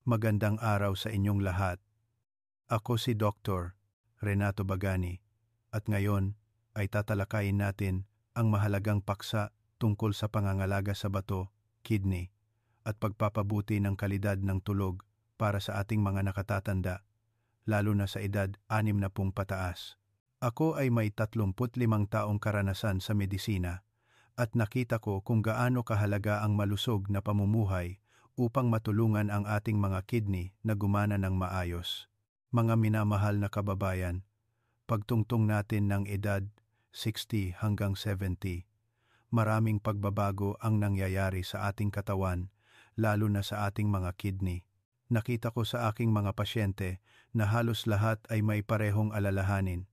Magandang araw sa inyong lahat. Ako si Dr. Renato Bagani at ngayon ay tatalakayin natin ang mahalagang paksa tungkol sa pangangalaga sa bato, kidney, at pagpapabuti ng kalidad ng tulog para sa ating mga nakatatanda, lalo na sa edad 60 pataas. Ako ay may 35 taong karanasan sa medisina at nakita ko kung gaano kahalaga ang malusog na pamumuhay upang matulungan ang ating mga kidney na gumana ng maayos. Mga minamahal na kababayan, pagtungtong natin ng edad 60 hanggang 70, maraming pagbabago ang nangyayari sa ating katawan, lalo na sa ating mga kidney. Nakita ko sa aking mga pasyente na halos lahat ay may parehong alalahanin.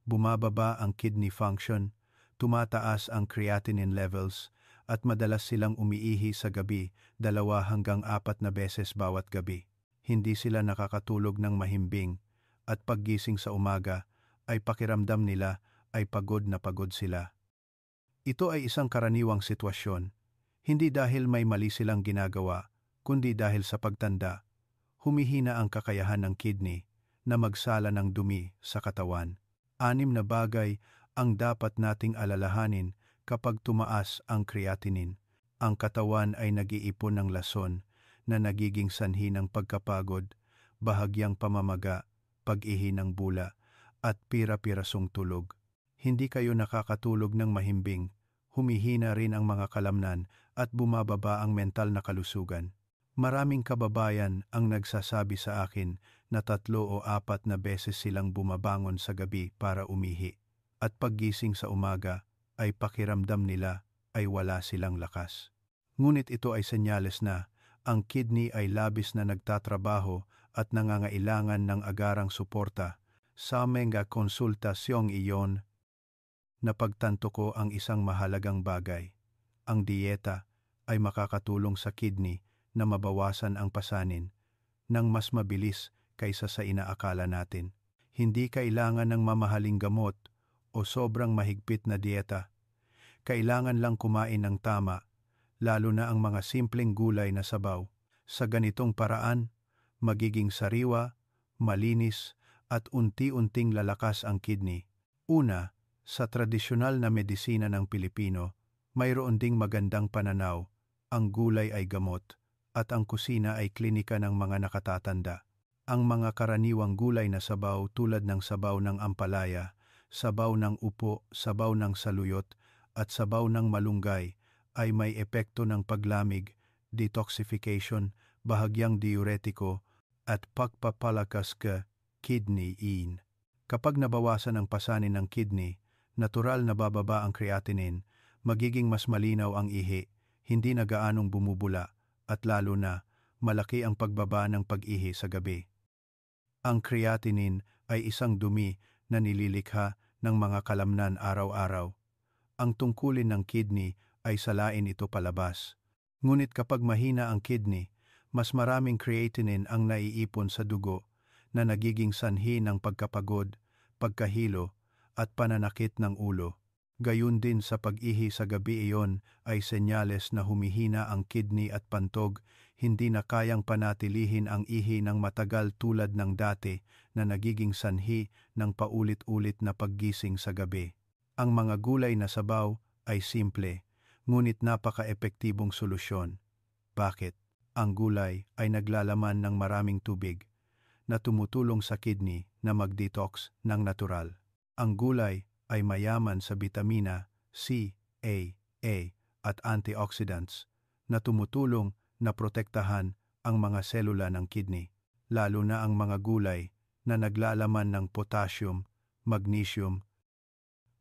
Bumababa ang kidney function, tumataas ang creatinine levels, at madalas silang umiihi sa gabi 2 hanggang 4 na beses bawat gabi. Hindi sila nakakatulog ng mahimbing at paggising sa umaga ay pakiramdam nila ay pagod na pagod sila. Ito ay isang karaniwang sitwasyon, hindi dahil may mali silang ginagawa, kundi dahil sa pagtanda, humihina ang kakayahan ng kidney na magsala ng dumi sa katawan. 6 na bagay ang dapat nating alalahanin kapag tumaas ang creatinine. Ang katawan ay nag-iipon ng lason na nagiging sanhi ng pagkapagod, bahagyang pamamaga, pag-ihi ng bula, at pira-pirasong tulog. Hindi kayo nakakatulog ng mahimbing, humihina rin ang mga kalamnan at bumababa ang mental na kalusugan. Maraming kababayan ang nagsasabi sa akin na 3 o 4 na beses silang bumabangon sa gabi para umihi, at paggising sa umaga ay pakiramdam nila ay wala silang lakas. Ngunit ito ay senyales na ang kidney ay labis na nagtatrabaho at nangangailangan ng agarang suporta. Sa mga konsultasyong iyon, napagtanto ko ang isang mahalagang bagay. Ang dieta ay makakatulong sa kidney na mabawasan ang pasanin ng mas mabilis kaysa sa inaakala natin. Hindi kailangan ng mamahaling gamot o sobrang mahigpit na dieta. Kailangan lang kumain ng tama, lalo na ang mga simpleng gulay na sabaw. Sa ganitong paraan, magiging sariwa, malinis, at unti-unting lalakas ang kidney. Una, sa tradisyonal na medisina ng Pilipino, mayroon ding magandang pananaw, ang gulay ay gamot, at ang kusina ay klinika ng mga nakatatanda. Ang mga karaniwang gulay na sabaw tulad ng sabaw ng ampalaya, sabaw ng upo, sabaw ng saluyot, at sabaw ng malunggay ay may epekto ng paglamig, detoxification, bahagyang diuretiko, at pagpapalakas ka kidney-in. Kapag nabawasan ang pasanin ng kidney, natural na bababa ang creatinine, magiging mas malinaw ang ihi, hindi na gaanong bumubula, at lalo na, malaki ang pagbaba ng pag-ihi sa gabi. Ang creatinine ay isang dumi na nililikha ng mga kalamnan araw-araw. Ang tungkulin ng kidney ay salain ito palabas. Ngunit kapag mahina ang kidney, mas maraming creatinine ang naiipon sa dugo na nagiging sanhi ng pagkapagod, pagkahilo, at pananakit ng ulo. Gayun din sa pag-ihi sa gabi, iyon ay senyales na humihina ang kidney at pantog, hindi na kayang panatilihin ang ihi ng matagal tulad ng dati na nagiging sanhi ng paulit-ulit na paggising sa gabi. Ang mga gulay na sabaw ay simple, ngunit napaka-epektibong solusyon. Bakit? Ang gulay ay naglalaman ng maraming tubig na tumutulong sa kidney na mag-detox ng natural. Ang gulay ay mayaman sa bitamina C, A, at antioxidants na tumutulong na protektahan ang mga selula ng kidney, lalo na ang mga gulay na naglalaman ng potassium, magnesium,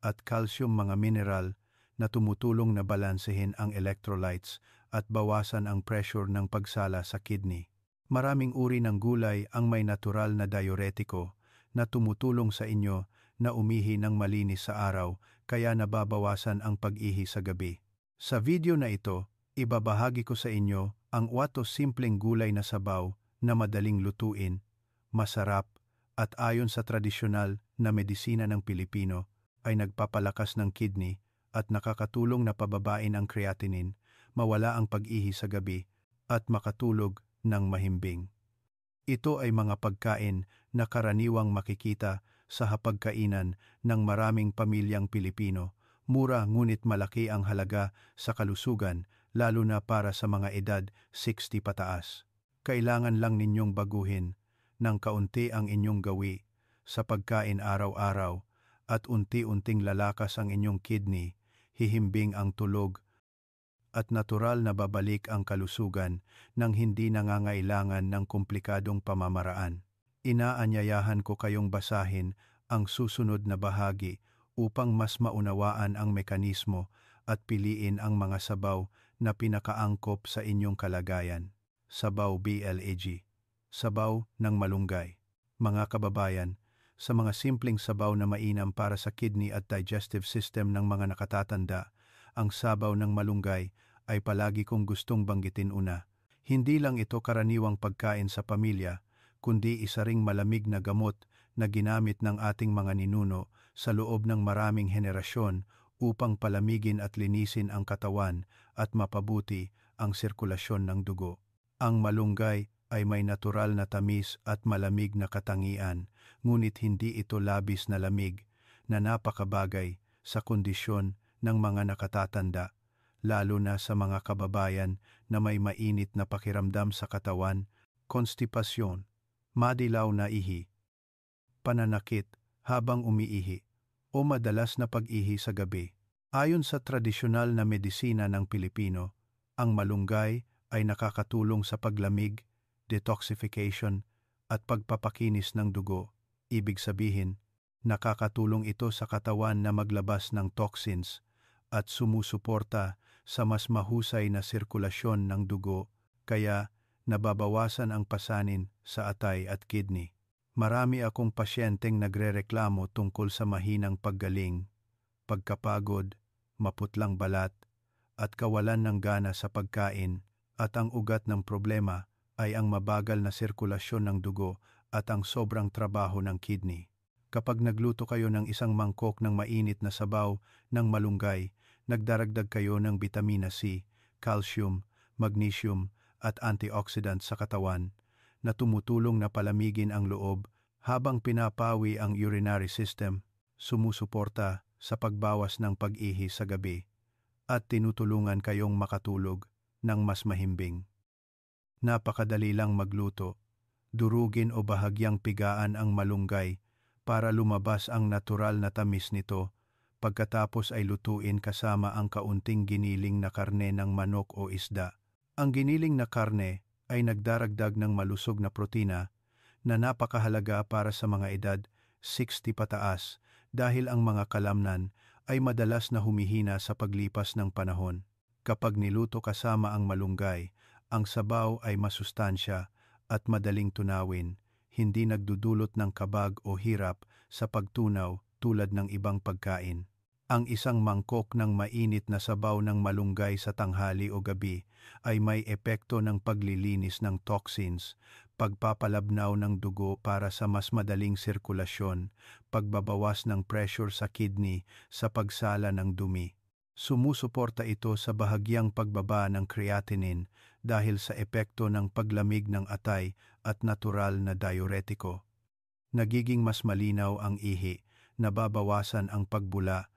at calcium, mga mineral na tumutulong na balansehin ang electrolytes at bawasan ang pressure ng pagsala sa kidney. Maraming uri ng gulay ang may natural na diuretiko na tumutulong sa inyo na umihi ng malinis sa araw, kaya nababawasan ang pag-ihi sa gabi. Sa video na ito, ibabahagi ko sa inyo ang 8 simpleng gulay na sabaw na madaling lutuin, masarap, at ayon sa tradisyonal na medisina ng Pilipino ay nagpapalakas ng kidney at nakakatulong na pababain ang creatinine, mawala ang pag-ihi sa gabi, at makatulog ng mahimbing. Ito ay mga pagkain na karaniwang makikita sa hapagkainan ng maraming pamilyang Pilipino. Mura ngunit malaki ang halaga sa kalusugan, lalo na para sa mga edad 60 pataas. Kailangan lang ninyong baguhin ng kaunti ang inyong gawi sa pagkain araw-araw at unti-unting lalakas ang inyong kidney, hihimbing ang tulog at natural na babalik ang kalusugan nang hindi nangangailangan ng komplikadong pamamaraan. Inaanyayahan ko kayong basahin ang susunod na bahagi upang mas maunawaan ang mekanismo at piliin ang mga sabaw na pinakaangkop sa inyong kalagayan. Sabaw BLAG. Sabaw ng malunggay. Mga kababayan, sa mga simpleng sabaw na mainam para sa kidney at digestive system ng mga nakatatanda, ang sabaw ng malunggay ay palagi kong gustong banggitin una. Hindi lang ito karaniwang pagkain sa pamilya, kundi isa ring malamig na gamot na ginamit ng ating mga ninuno sa loob ng maraming henerasyon upang palamigin at linisin ang katawan at mapabuti ang sirkulasyon ng dugo. Ang malunggay ay may natural na tamis at malamig na katangian, ngunit hindi ito labis na lamig na napakabagay sa kondisyon ng mga nakatatanda, lalo na sa mga kababayan na may mainit na pakiramdam sa katawan, konstipasyon, madilaw na ihi, pananakit habang umiihi, o madalas na pag-ihi sa gabi. Ayon sa tradisyonal na medisina ng Pilipino, ang malunggay ay nakakatulong sa paglamig, detoxification, at pagpapakinis ng dugo. Ibig sabihin, nakakatulong ito sa katawan na maglabas ng toxins at sumusuporta sa mas mahusay na sirkulasyon ng dugo, kaya nababawasan ang pasanin sa atay at kidney. Marami akong pasyenteng nagrereklamo tungkol sa mahinang paggaling, pagkapagod, maputlang balat, at kawalan ng gana sa pagkain, at ang ugat ng problema ay ang mabagal na sirkulasyon ng dugo at ang sobrang trabaho ng kidney. Kapag nagluto kayo ng isang mangkok ng mainit na sabaw ng malunggay, nagdaragdag kayo ng vitamina C, calcium, magnesium, at antioxidant sa katawan na tumutulong na palamigin ang loob habang pinapawi ang urinary system, sumusuporta sa pagbawas ng pag-ihi sa gabi, at tinutulungan kayong makatulog ng mas mahimbing. Napakadali lang magluto. Durugin o bahagyang pigaan ang malunggay para lumabas ang natural na tamis nito, pagkatapos ay lutuin kasama ang kaunting giniling na karne ng manok o isda. Ang giniling na karne ay nagdaragdag ng malusog na protina na napakahalaga para sa mga edad 60 pataas dahil ang mga kalamnan ay madalas na humihina sa paglipas ng panahon. Kapag niluto kasama ang malunggay, ang sabaw ay masustansya at madaling tunawin, hindi nagdudulot ng kabag o hirap sa pagtunaw tulad ng ibang pagkain. Ang isang mangkok ng mainit na sabaw ng malunggay sa tanghali o gabi ay may epekto ng paglilinis ng toxins, pagpapalabnaw ng dugo para sa mas madaling sirkulasyon, pagbabawas ng pressure sa kidney sa pagsala ng dumi. Sumusuporta ito sa bahagyang pagbaba ng creatinine dahil sa epekto ng paglamig ng atay at natural na diuretiko. Nagiging mas malinaw ang ihi, nababawasan ang pagbula,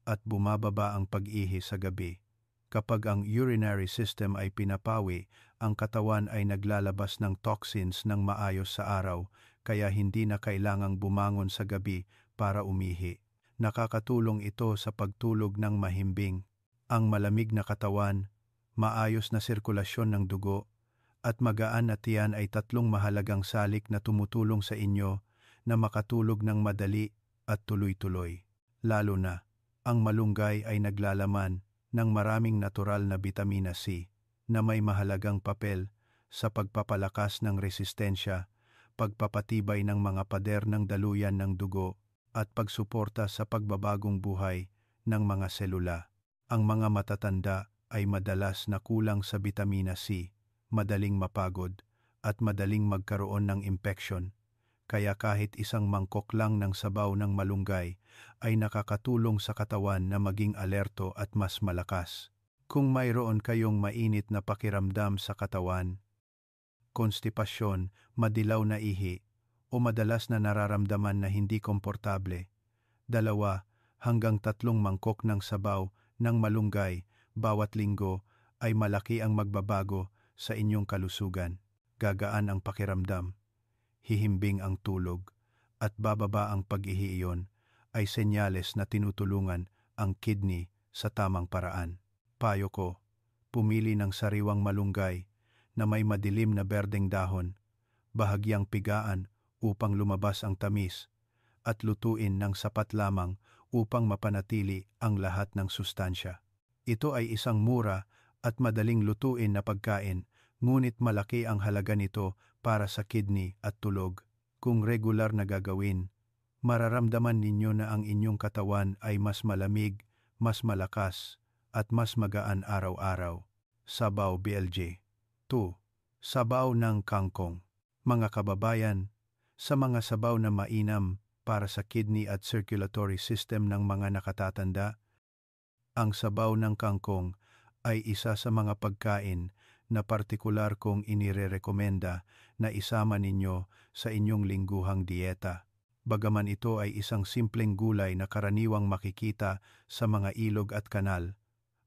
at bumababa ang pag-ihi sa gabi. Kapag ang urinary system ay pinapawi, ang katawan ay naglalabas ng toxins ng maayos sa araw, kaya hindi na kailangang bumangon sa gabi para umihi. Nakakatulong ito sa pagtulog ng mahimbing. Ang malamig na katawan, maayos na sirkulasyon ng dugo, at magaan na tiyan ay tatlong mahalagang salik na tumutulong sa inyo na makatulog ng madali at tuloy-tuloy. Lalo na, ang malunggay ay naglalaman ng maraming natural na vitamina C na may mahalagang papel sa pagpapalakas ng resistensya, pagpapatibay ng mga pader ng daluyan ng dugo, at pagsuporta sa pagbabagong buhay ng mga selula. Ang mga matatanda ay madalas na kulang sa vitamina C, madaling mapagod, at madaling magkaroon ng impeksyon. Kaya kahit isang mangkok lang ng sabaw ng malunggay ay nakakatulong sa katawan na maging alerto at mas malakas. Kung mayroon kayong mainit na pakiramdam sa katawan, konstipasyon, madilaw na ihi, o madalas na nararamdaman na hindi komportable. 2 hanggang 3 mangkok ng sabaw ng malunggay bawat linggo ay malaki ang magbabago sa inyong kalusugan. Gagaan ang pakiramdam, hihimbing ang tulog, at bababa ang pag-ihi iyon ay senyales na tinutulungan ang kidney sa tamang paraan. Payo ko, pumili ng sariwang malunggay na may madilim na berdeng dahon, bahagyang pigaan upang lumabas ang tamis, at lutuin ng sapat lamang upang mapanatili ang lahat ng sustansya. Ito ay isang mura at madaling lutuin na pagkain, ngunit malaki ang halaga nito para sa kidney at tulog. Kung regular na gagawin, mararamdaman ninyo na ang inyong katawan ay mas malamig, mas malakas, at mas magaan araw-araw. Sabaw BLJ 2. Sabaw ng kangkong. Mga kababayan, sa mga sabaw na mainam para sa kidney at circulatory system ng mga nakatatanda, ang sabaw ng kangkong ay isa sa mga pagkain na partikular kong inirerekomenda na isama ninyo sa inyong lingguhang dieta. Bagaman ito ay isang simpleng gulay na karaniwang makikita sa mga ilog at kanal,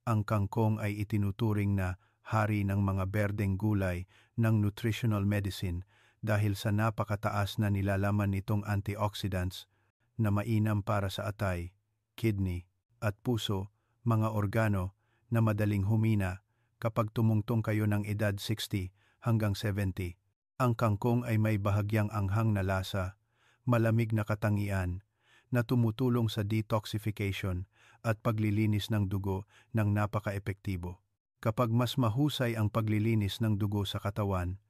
ang kangkong ay itinuturing na hari ng mga berdeng gulay ng nutritional medicine dahil sa napakataas na nilalaman nitong antioxidants na mainam para sa atay, kidney, at puso, mga organo na madaling humina kapag tumungtong kayo ng edad 60 hanggang 70. Ang kangkong ay may bahagyang anghang na lasa, malamig na katangian, na tumutulong sa detoxification at paglilinis ng dugo ng napaka-epektibo. Kapag mas mahusay ang paglilinis ng dugo sa katawan,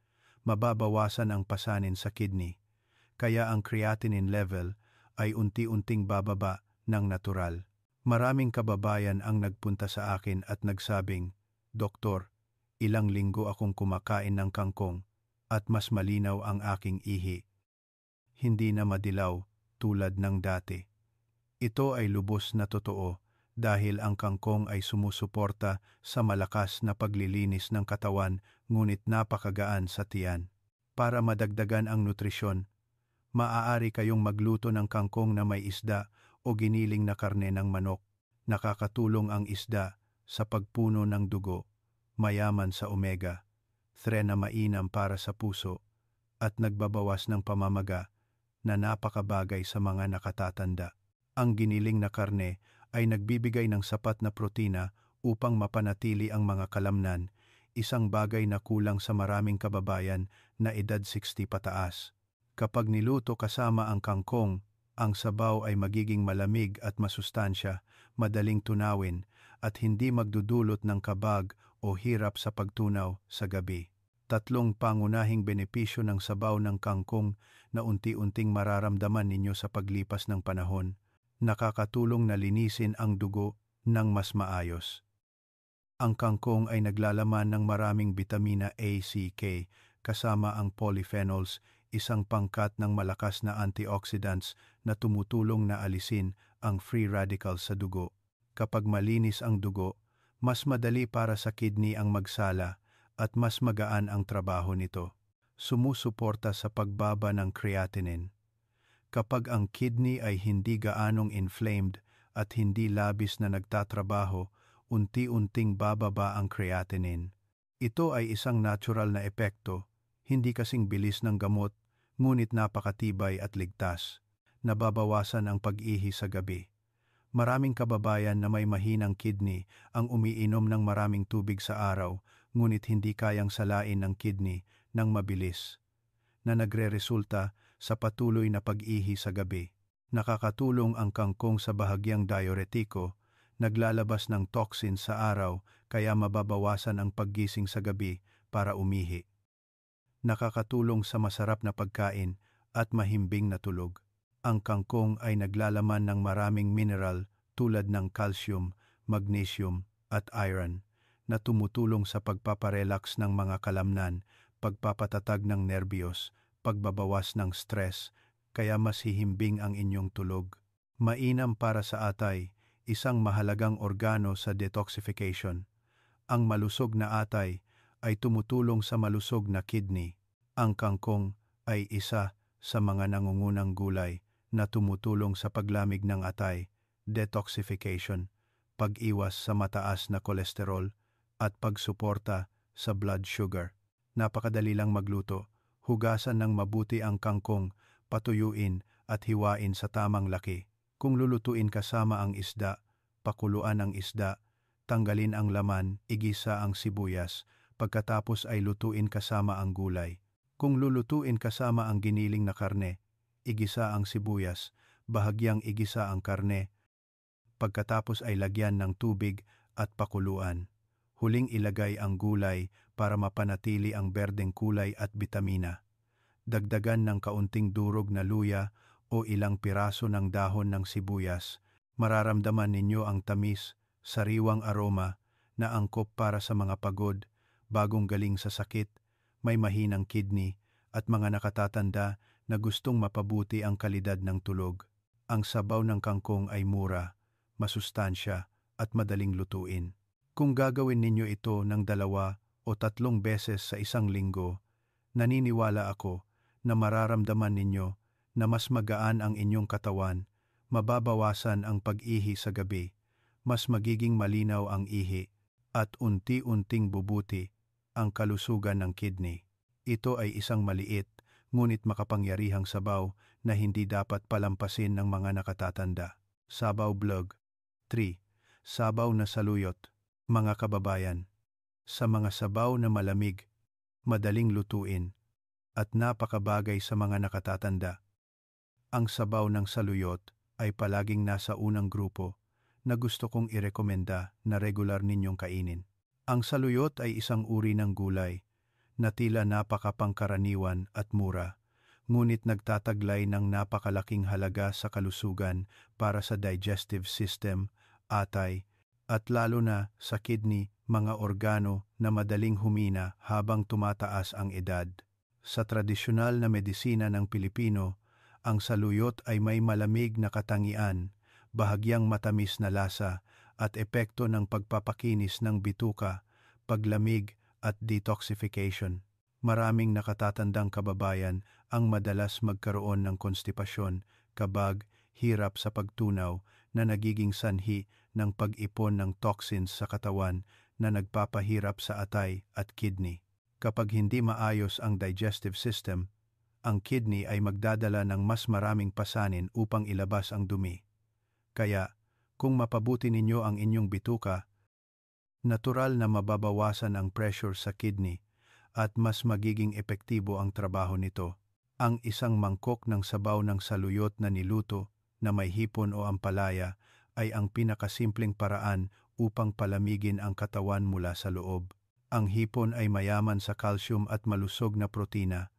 mababawasan ang pasanin sa kidney, kaya ang creatinine level ay unti-unting bababa ng natural. Maraming kababayan ang nagpunta sa akin at nagsabing, "Doktor, ilang linggo akong kumakain ng kangkong at mas malinaw ang aking ihi. Hindi na madilaw tulad ng dati." Ito ay lubos na totoo dahil ang kangkong ay sumusuporta sa malakas na paglilinis ng katawan ngunit napakagaan sa tiyan. Para madagdagan ang nutrisyon, maaari kayong magluto ng kangkong na may isda o giniling na karne ng manok. Nakakatulong ang isda sa pagpuno ng dugo, mayaman sa omega-3 na mainam para sa puso, at nagbabawas ng pamamaga na napakabagay sa mga nakatatanda. Ang giniling na karne ay nagbibigay ng sapat na protina upang mapanatili ang mga kalamnan, isang bagay na kulang sa maraming kababayan na edad 60 pataas. Kapag niluto kasama ang kangkong, ang sabaw ay magiging malamig at masustansya, madaling tunawin, at hindi magdudulot ng kabag o hirap sa pagtunaw sa gabi. 3 pangunahing benepisyo ng sabaw ng kangkong na unti-unting mararamdaman ninyo sa paglipas ng panahon. Nakakatulong na linisin ang dugo ng mas maayos. Ang kangkong ay naglalaman ng maraming bitamina A, C, K, kasama ang polyphenols, isang pangkat ng malakas na antioxidants na tumutulong na alisin ang free radicals sa dugo. Kapag malinis ang dugo, mas madali para sa kidney ang magsala at mas magaan ang trabaho nito. Sumusuporta sa pagbaba ng creatinine. Kapag ang kidney ay hindi gaanong inflamed at hindi labis na nagtatrabaho, unti-unting bababa ang creatinine. Ito ay isang natural na epekto, hindi kasing bilis ng gamot, ngunit napakatibay at ligtas. Nababawasan ang pag-ihi sa gabi. Maraming kababayan na may mahinang kidney ang umiinom ng maraming tubig sa araw, ngunit hindi kayang salain ng kidney ng mabilis, na nagre-resulta sa patuloy na pag-ihi sa gabi. Nakakatulong ang kangkong sa bahagyang diuretiko, naglalabas ng toxin sa araw kaya mababawasan ang paggising sa gabi para umihi. Nakakatulong sa masarap na pagkain at mahimbing na tulog. Ang kangkong ay naglalaman ng maraming mineral tulad ng calcium, magnesium at iron na tumutulong sa pagpaparelax ng mga kalamnan, pagpapatatag ng nerbiyos, pagbabawas ng stress, kaya mas hihimbing ang inyong tulog. Mainam para sa atay, isang mahalagang organo sa detoxification. Ang malusog na atay ay tumutulong sa malusog na kidney. Ang kangkong ay isa sa mga nangungunang gulay na tumutulong sa paglamig ng atay, detoxification, pag-iwas sa mataas na kolesterol, at pagsuporta sa blood sugar. Napakadali lang magluto. Hugasan ng mabuti ang kangkong, patuyuin at hiwain sa tamang laki. Kung lulutuin kasama ang isda, pakuluan ang isda, tanggalin ang laman, igisa ang sibuyas, pagkatapos ay lutuin kasama ang gulay. Kung lulutuin kasama ang giniling na karne, igisa ang sibuyas, bahagyang igisa ang karne, pagkatapos ay lagyan ng tubig at pakuluan. Huling ilagay ang gulay para mapanatili ang berdeng kulay at bitamina. Dagdagan ng kaunting durog na luya o ilang piraso ng dahon ng sibuyas. Mararamdaman ninyo ang tamis, sariwang aroma na angkop para sa mga pagod, bagong galing sa sakit, may mahinang kidney, at mga nakatatanda na gustong mapabuti ang kalidad ng tulog. Ang sabaw ng kangkong ay mura, masustansya, at madaling lutuin. Kung gagawin ninyo ito ng 2 o 3 beses sa isang linggo, naniniwala ako na mararamdaman ninyo na mas magaan ang inyong katawan, mababawasan ang pag-ihi sa gabi, mas magiging malinaw ang ihi, at unti-unting bubuti ang kalusugan ng kidney. Ito ay isang maliit, ngunit makapangyarihang sabaw na hindi dapat palampasin ng mga nakatatanda. Sabaw Vlog 3. Sabaw na saluyot. Mga kababayan, sa mga sabaw na malamig, madaling lutuin, at napakabagay sa mga nakatatanda, ang sabaw ng saluyot ay palaging nasa unang grupo na gusto kong irekomenda na regular ninyong kainin. Ang saluyot ay isang uri ng gulay na tila napakapangkaraniwan at mura, ngunit nagtataglay ng napakalaking halaga sa kalusugan para sa digestive system, atay, at lalo na sa kidney, mga organo na madaling humina habang tumataas ang edad. Sa tradisyonal na medisina ng Pilipino, ang saluyot ay may malamig na katangian, bahagyang matamis na lasa, at epekto ng pagpapakinis ng bituka, paglamig at detoxification. Maraming nakatatandang kababayan ang madalas magkaroon ng konstipasyon, kabag, hirap sa pagtunaw na nagiging sanhi ng pag-ipon ng toxins sa katawan na nagpapahirap sa atay at kidney. Kapag hindi maayos ang digestive system, ang kidney ay magdadala ng mas maraming pasanin upang ilabas ang dumi. Kaya, kung mapabuti ninyo ang inyong bituka, natural na mababawasan ang pressure sa kidney at mas magiging epektibo ang trabaho nito. Ang isang mangkok ng sabaw ng saluyot na niluto na may hipon o ampalaya ay ang pinakasimpleng paraan upang palamigin ang katawan mula sa loob. Ang hipon ay mayaman sa calcium at malusog na protina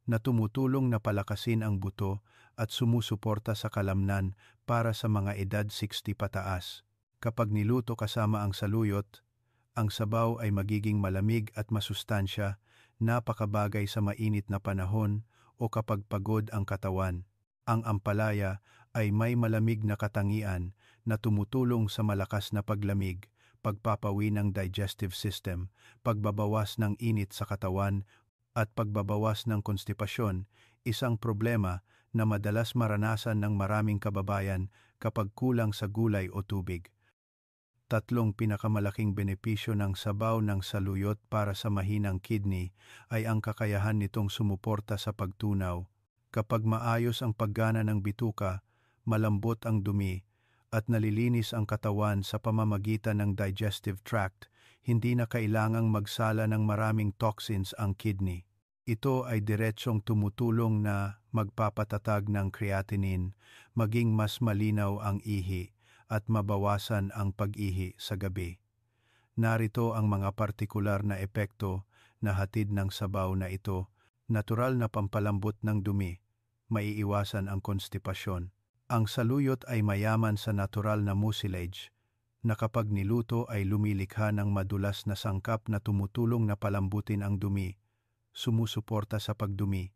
na tumutulong na palakasin ang buto at sumusuporta sa kalamnan para sa mga edad 60 pataas. Kapag niluto kasama ang saluyot, ang sabaw ay magiging malamig at masustansya, napakabagay sa mainit na panahon o kapag pagod ang katawan. Ang ampalaya ay may malamig na katangian na tumutulong sa malakas na paglamig, pagpapawi ng digestive system, pagbabawas ng init sa katawan, at pagbabawas ng konstipasyon, isang problema na madalas maranasan ng maraming kababayan kapag kulang sa gulay o tubig. 3 pinakamalaking benepisyo ng sabaw ng saluyot para sa mahinang kidney ay ang kakayahan nitong sumuporta sa pagtunaw. Kapag maayos ang paggana ng bituka, malambot ang dumi, at nalilinis ang katawan sa pamamagitan ng digestive tract, hindi na kailangang magsala ng maraming toxins ang kidney. Ito ay diretsong tumutulong na magpapatatag ng creatinine, maging mas malinaw ang ihi, at mabawasan ang pag-ihi sa gabi. Narito ang mga partikular na epekto na hatid ng sabaw na ito. Natural na pampalambot ng dumi, maiiwasan ang konstipasyon. Ang saluyot ay mayaman sa natural na mucilage, na kapag niluto ay lumilikha ng madulas na sangkap na tumutulong na palambutin ang dumi, sumusuporta sa pagdumi,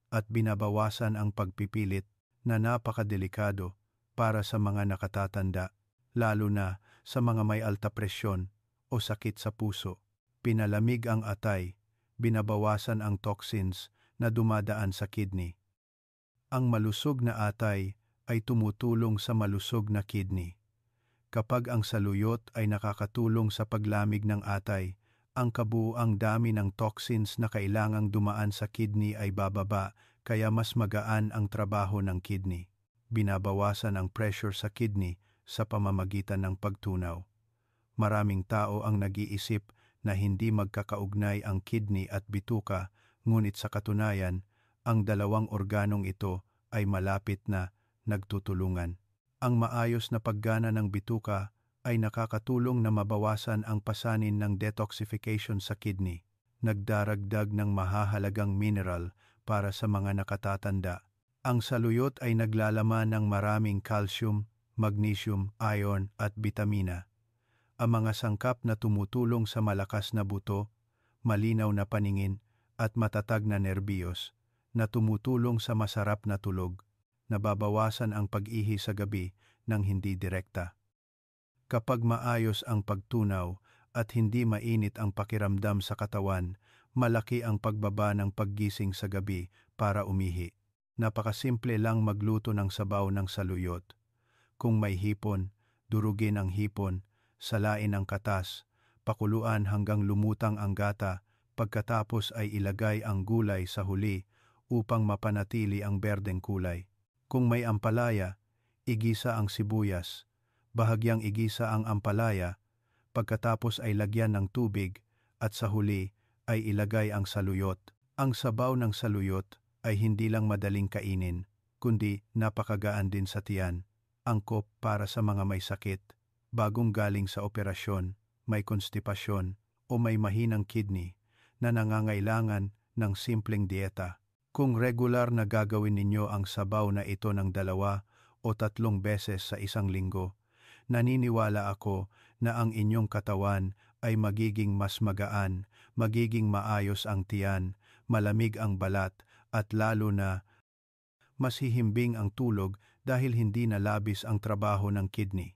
at binabawasan ang pagpipilit na napakadelikado para sa mga nakatatanda, lalo na sa mga may alta presyon o sakit sa puso. Pinalamig ang atay, binabawasan ang toxins na dumadaan sa kidney. Ang malusog na atay ay tumutulong sa malusog na kidney. Kapag ang saluyot ay nakakatulong sa paglamig ng atay, ang kabuuang dami ng toxins na kailangang dumaan sa kidney ay bababa, kaya mas magaan ang trabaho ng kidney. Binabawasan ang pressure sa kidney sa pamamagitan ng pagtunaw. Maraming tao ang nag-iisip na hindi magkakaugnay ang kidney at bituka, ngunit sa katunayan, ang dalawang organong ito ay malapit na nagtutulungan. Ang maayos na paggana ng bituka ay nakakatulong na mabawasan ang pasanin ng detoxification sa kidney, nagdaragdag ng mahahalagang mineral para sa mga nakatatanda. Ang saluyot ay naglalaman ng maraming calcium, magnesium, iron at bitamina. Ang mga sangkap na tumutulong sa malakas na buto, malinaw na paningin at matatag na nerbiyos na tumutulong sa masarap na tulog. Nababawasan ang pag-ihi sa gabi ng hindi direkta. Kapag maayos ang pagtunaw at hindi mainit ang pakiramdam sa katawan, malaki ang pagbaba ng paggising sa gabi para umihi. Napakasimple lang magluto ng sabaw ng saluyot. Kung may hipon, durugin ang hipon, salain ang katas, pakuluan hanggang lumutang ang gata, pagkatapos ay ilagay ang gulay sa huli upang mapanatili ang berdeng kulay. Kung may ampalaya, igisa ang sibuyas, bahagyang igisa ang ampalaya, pagkatapos ay lagyan ng tubig at sa huli ay ilagay ang saluyot. Ang sabaw ng saluyot ay hindi lang madaling kainin, kundi napakagaan din sa tiyan. Angkop para sa mga may sakit, bagong galing sa operasyon, may konstipasyon o may mahinang kidney na nangangailangan ng simpleng dieta. Kung regular na gagawin ninyo ang sabaw na ito ng 2 o 3 beses sa isang linggo, naniniwala ako na ang inyong katawan ay magiging mas magaan, magiging maayos ang tiyan, malamig ang balat, at lalo na mas hihimbing ang tulog dahil hindi na labis ang trabaho ng kidney.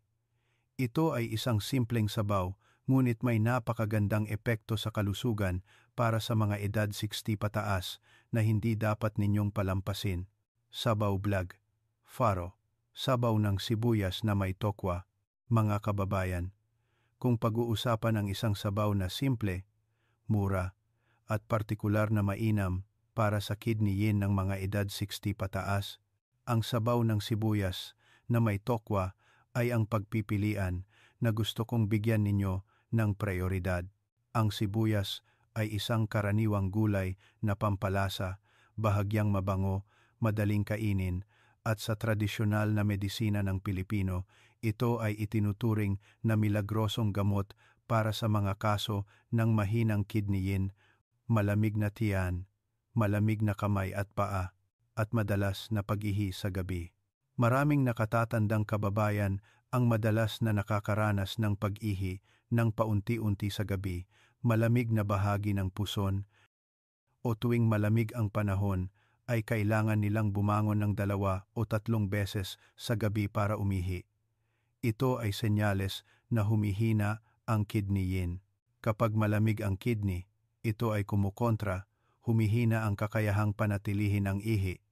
Ito ay isang simpleng sabaw, ngunit may napakagandang epekto sa kalusugan para sa mga edad 60 pataas na hindi dapat ninyong palampasin. Sabaw Vlog. Faro. Sabaw ng sibuyas na may tokwa. Mga kababayan, kung pag-uusapan ang isang sabaw na simple, mura, at partikular na mainam para sa kidney yin ng mga edad 60 pataas, ang sabaw ng sibuyas na may tokwa ay ang pagpipilian na gusto kong bigyan ninyo ng prioridad. Ang sibuyas ay isang karaniwang gulay na pampalasa, bahagyang mabango, madaling kainin, at sa tradisyonal na medisina ng Pilipino, ito ay itinuturing na milagrosong gamot para sa mga kaso ng mahinang kidney yin, malamig na tiyan, malamig na kamay at paa, at madalas na pag-ihi sa gabi. Maraming nakatatandang kababayan ang madalas na nakakaranas ng pag-ihi ng paunti-unti sa gabi, malamig na bahagi ng puson, o tuwing malamig ang panahon ay kailangan nilang bumangon ng 2 o 3 beses sa gabi para umihi. Ito ay senyales na humihina ang kidney yin. Kapag malamig ang kidney, ito ay kumukontra, humihina ang kakayahang panatilihin ang ihi,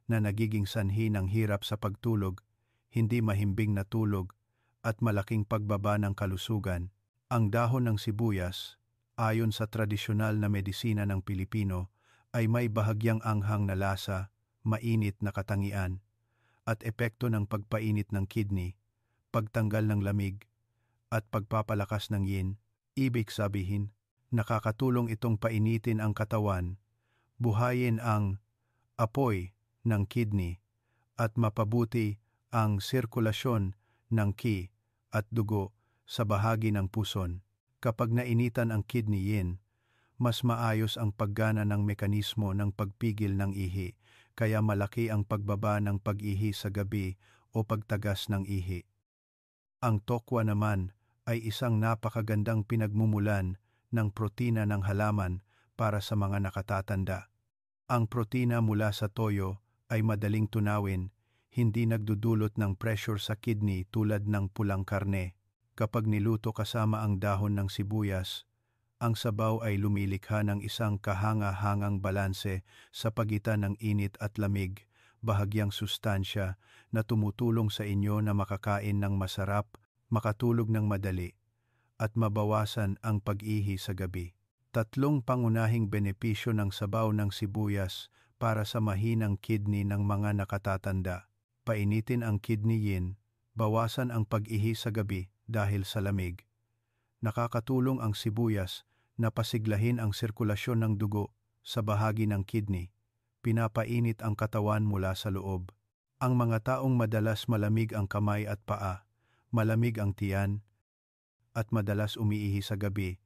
na nagiging sanhi ng hirap sa pagtulog, hindi mahimbing na tulog, at malaking pagbaba ng kalusugan. Ang dahon ng sibuyas, ayon sa tradisyonal na medisina ng Pilipino, ay may bahagyang anghang na lasa, mainit na katangian, at epekto ng pagpainit ng kidney, pagtanggal ng lamig, at pagpapalakas ng yin. Ibig sabihin, nakakatulong itong painitin ang katawan, buhayin ang apoy ng kidney, at mapabuti ang sirkulasyon ng qi at dugo sa bahagi ng puson. Kapag nainitan ang kidney yin, mas maayos ang paggana ng mekanismo ng pagpigil ng ihi, kaya malaki ang pagbaba ng pag-ihi sa gabi o pagtagas ng ihi. Ang tokwa naman ay isang napakagandang pinagmumulan ng protina ng halaman para sa mga nakatatanda. Ang protina mula sa toyo ay madaling tunawin, hindi nagdudulot ng pressure sa kidney tulad ng pulang karne. Kapag niluto kasama ang dahon ng sibuyas, Ang sabaw ay lumilikha ng isang kahanga-hangang balanse sa pagitan ng init at lamig, bahagyang sustansya na tumutulong sa inyo na makakain ng masarap, makatulog ng madali, at mabawasan ang pag-ihi sa gabi. Tatlong pangunahing benepisyo ng sabaw ng sibuyas para sa mahinang kidney ng mga nakatatanda. Painitin ang kidney yin, bawasan ang pag-ihi sa gabi dahil sa lamig. Nakakatulong ang sibuyas na pasiglahin ang sirkulasyon ng dugo sa bahagi ng kidney. Pinapainit ang katawan mula sa loob. Ang mga taong madalas malamig ang kamay at paa, malamig ang tiyan, at madalas umiihi sa gabi,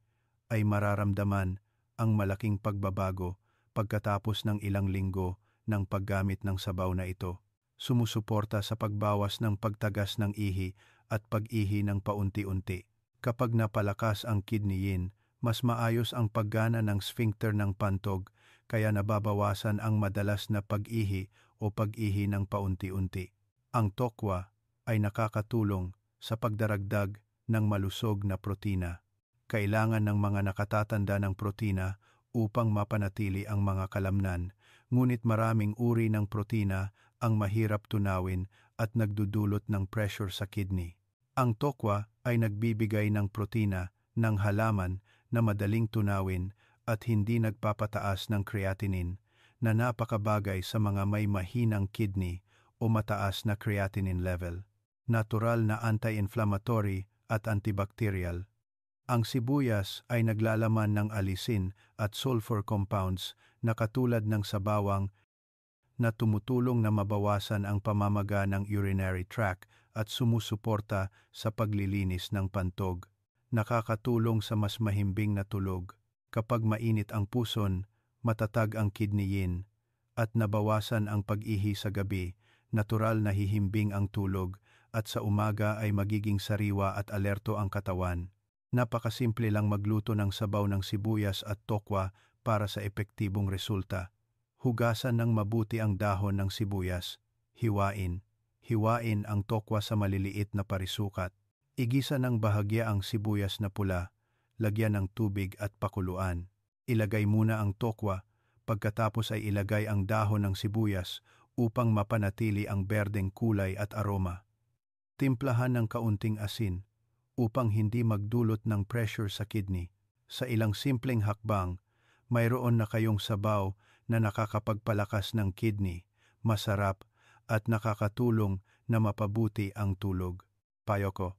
ay mararamdaman ang malaking pagbabago pagkatapos ng ilang linggo ng paggamit ng sabaw na ito. Sumusuporta sa pagbawas ng pagtagas ng ihi at pag-ihi ng paunti-unti. Kapag napalakas ang kidney yin, mas maayos ang paggana ng sphincter ng pantog, kaya nababawasan ang madalas na pag-ihi o pag-ihi ng paunti-unti. Ang tokwa ay nakakatulong sa pagdaragdag ng malusog na protina. Kailangan ng mga nakatatanda ng protina upang mapanatili ang mga kalamnan, ngunit maraming uri ng protina ang mahirap tunawin at nagdudulot ng pressure sa kidney. Ang tokwa ay nagbibigay ng protina ng halaman na madaling tunawin at hindi nagpapataas ng creatinine na napakabagay sa mga may mahinang kidney o mataas na creatinine level. Natural na anti-inflammatory at antibacterial. Ang sibuyas ay naglalaman ng alisin at sulfur compounds na katulad ng sa bawang na tumutulong na mabawasan ang pamamaga ng urinary tract at sumusuporta sa paglilinis ng pantog. Nakakatulong sa mas mahimbing na tulog. Kapag mainit ang puson, matatag ang kidney yin, at nabawasan ang pag-ihi sa gabi, natural na hihimbing ang tulog, at sa umaga ay magiging sariwa at alerto ang katawan. Napakasimple lang magluto ng sabaw ng sibuyas at tokwa para sa epektibong resulta. Hugasan ng mabuti ang dahon ng sibuyas. Hiwain. Hiwain ang tokwa sa maliliit na parisukat. Igisa ng bahagya ang sibuyas na pula. Lagyan ng tubig at pakuluan. Ilagay muna ang tokwa, pagkatapos ay ilagay ang dahon ng sibuyas upang mapanatili ang berdeng kulay at aroma. Timplahan ng kaunting asin upang hindi magdulot ng pressure sa kidney. Sa ilang simpleng hakbang, mayroon na kayong sabaw na nakakapagpalakas ng kidney, masarap, at nakakatulong na mapabuti ang tulog. Payo ko.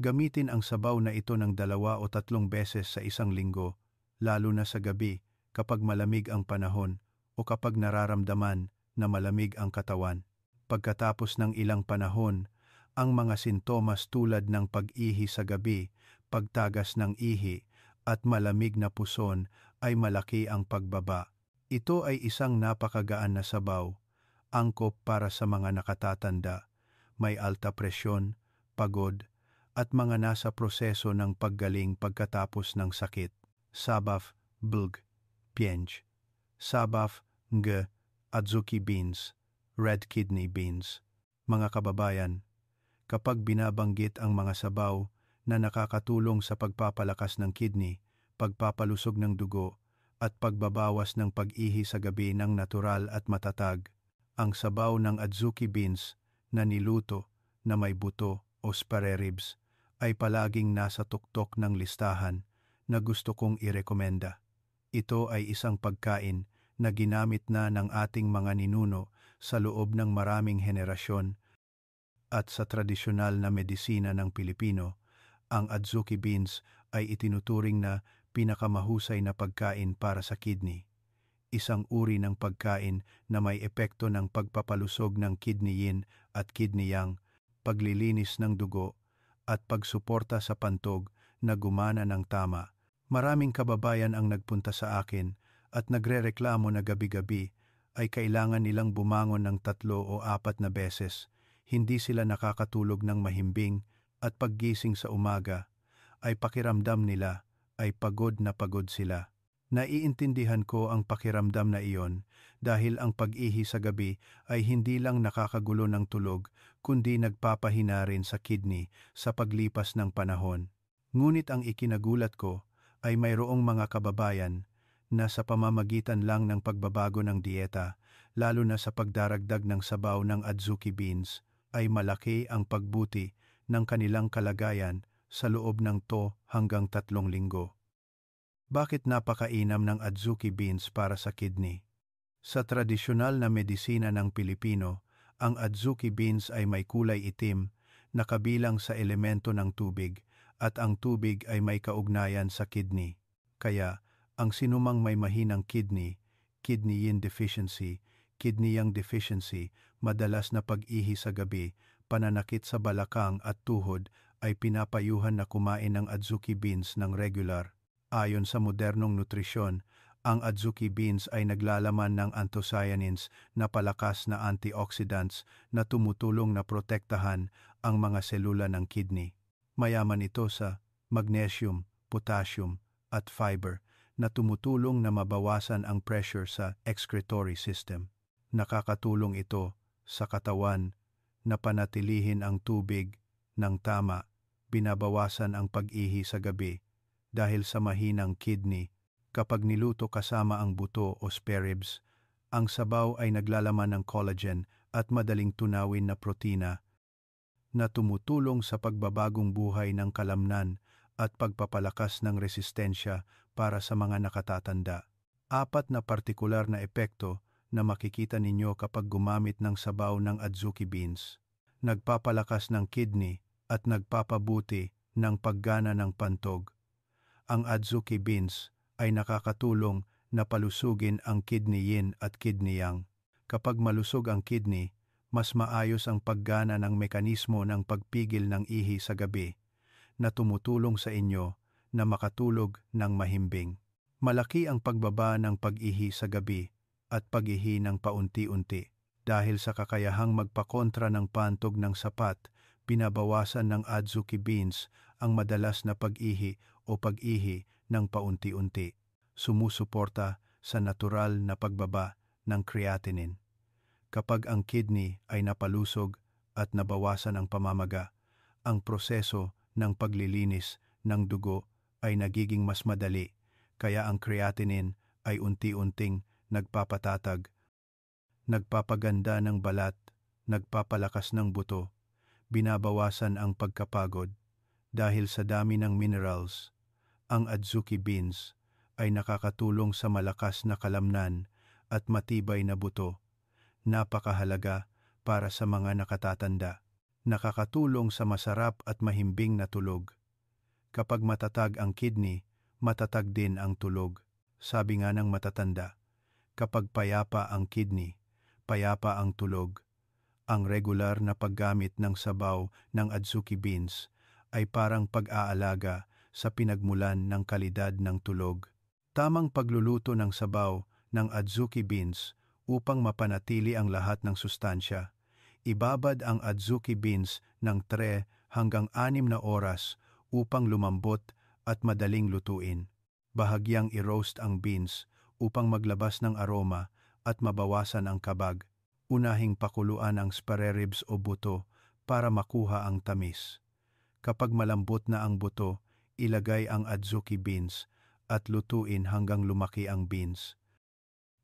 Gamitin ang sabaw na ito ng 2 o 3 beses sa isang linggo, lalo na sa gabi kapag malamig ang panahon o kapag nararamdaman na malamig ang katawan. Pagkatapos ng ilang panahon, ang mga sintomas tulad ng pag-ihi sa gabi, pagtagas ng ihi, at malamig na puson ay malaki ang pagbaba. Ito ay isang napakagaan na sabaw, angkop para sa mga nakatatanda, may alta presyon, pagod, at mga nasa proseso ng paggaling pagkatapos ng sakit. Sabaf, bulg, pienj. Sabaf, ng, adzuki beans, red kidney beans. Mga kababayan, kapag binabanggit ang mga sabaw na nakakatulong sa pagpapalakas ng kidney, pagpapalusog ng dugo, at pagbabawas ng pag-ihi sa gabi ng natural at matatag, ang sabaw ng adzuki beans na niluto na may buto o spare ribs ay palaging nasa tuktok ng listahan na gusto kong irekomenda. Ito ay isang pagkain na ginamit na ng ating mga ninuno sa loob ng maraming henerasyon at sa tradisyonal na medisina ng Pilipino, ang adzuki beans ay itinuturing na pinakamahusay na pagkain para sa kidney. Isang uri ng pagkain na may epekto ng pagpapalusog ng kidney yin at kidney yang, paglilinis ng dugo, at pagsuporta sa pantog na gumana ng tama. Maraming kababayan ang nagpunta sa akin at nagrereklamo na gabi-gabi ay kailangan nilang bumangon ng 3 o 4 na beses. Hindi sila nakakatulog ng mahimbing at paggising sa umaga ay pakiramdam nila ay pagod na pagod sila. Naiintindihan ko ang pakiramdam na iyon dahil ang pag-ihi sa gabi ay hindi lang nakakagulo ng tulog kundi nagpapahina rin sa kidney sa paglipas ng panahon. Ngunit ang ikinagulat ko, ay mayroong mga kababayan na sa pamamagitan lang ng pagbabago ng dieta, lalo na sa pagdaragdag ng sabaw ng adzuki beans, ay malaki ang pagbuti ng kanilang kalagayan sa loob ng 2 hanggang 3 linggo. Bakit napakainam ng adzuki beans para sa kidney? Sa tradisyonal na medisina ng Pilipino, ang adzuki beans ay may kulay itim na kabilang sa elemento ng tubig at ang tubig ay may kaugnayan sa kidney. Kaya, ang sinumang may mahinang kidney yin deficiency, kidney yang deficiency, madalas na pag-ihi sa gabi, pananakit sa balakang at tuhod ay pinapayuhan na kumain ng adzuki beans ng regular. Ayon sa modernong nutrisyon, ang adzuki beans ay naglalaman ng anthocyanins na palakas na antioxidants na tumutulong na protektahan ang mga selula ng kidney. Mayaman ito sa magnesium, potassium, at fiber na tumutulong na mabawasan ang pressure sa excretory system. Nakakatulong ito sa katawan na panatilihin ang tubig ng tama, binabawasan ang pag-ihi sa gabi dahil sa mahinang kidney. Kapag niluto kasama ang buto o spare ribs, ang sabaw ay naglalaman ng collagen at madaling tunawin na protina na tumutulong sa pagbabagong buhay ng kalamnan at pagpapalakas ng resistensya para sa mga nakatatanda. 4 na partikular na epekto na makikita ninyo kapag gumamit ng sabaw ng adzuki beans. Nagpapalakas ng kidney at nagpapabuti ng paggana ng pantog. Ang adzuki beans ay nakakatulong na palusugin ang kidney yin at kidney yang. Kapag malusog ang kidney, mas maayos ang paggana ng mekanismo ng pagpigil ng ihi sa gabi na tumutulong sa inyo na makatulog ng mahimbing. Malaki ang pagbaba ng pag-ihi sa gabi at pag-ihi ng paunti-unti. Dahil sa kakayahang magpakontra ng pantog ng sapat, pinabawasan ng adzuki beans ang madalas na pag-ihi o pag-ihi ng paunti-unti. Sumusuporta sa natural na pagbaba ng creatinine. Kapag ang kidney ay napalusog at nabawasan ang pamamaga, ang proseso ng paglilinis ng dugo ay nagiging mas madali, kaya ang creatinine ay unti-unting nagpapatatag, nagpapaganda ng balat, nagpapalakas ng buto, binabawasan ang pagkapagod. Dahil sa dami ng minerals, ang adzuki beans ay nakakatulong sa malakas na kalamnan at matibay na buto. Napakahalaga para sa mga nakatatanda. Nakakatulong sa masarap at mahimbing na tulog. Kapag matatag ang kidney, matatag din ang tulog. Sabi nga ng matatanda, kapag payapa ang kidney, payapa ang tulog. Ang regular na paggamit ng sabaw ng adzuki beans ay parang pag-aalaga sa pinagmulan ng kalidad ng tulog. Tamang pagluluto ng sabaw ng adzuki beans upang mapanatili ang lahat ng sustansya. Ibabad ang adzuki beans ng 3 hanggang 6 na oras upang lumambot at madaling lutuin. Bahagyang i-roast ang beans upang maglabas ng aroma at mabawasan ang kabag. Unahing pakuluan ang spare ribs o buto para makuha ang tamis. Kapag malambot na ang buto, ilagay ang adzuki beans at lutuin hanggang lumaki ang beans.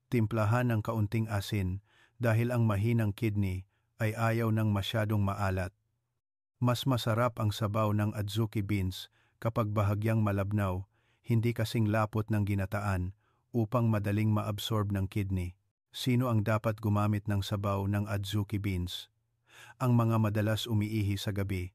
Timplahan ng kaunting asin dahil ang mahinang kidney ay ayaw ng masyadong maalat. Mas masarap ang sabaw ng adzuki beans kapag bahagyang malabnaw, hindi kasing lapot ng ginataan upang madaling maabsorb ng kidney. Sino ang dapat gumamit ng sabaw ng adzuki beans? Ang mga madalas umiihi sa gabi,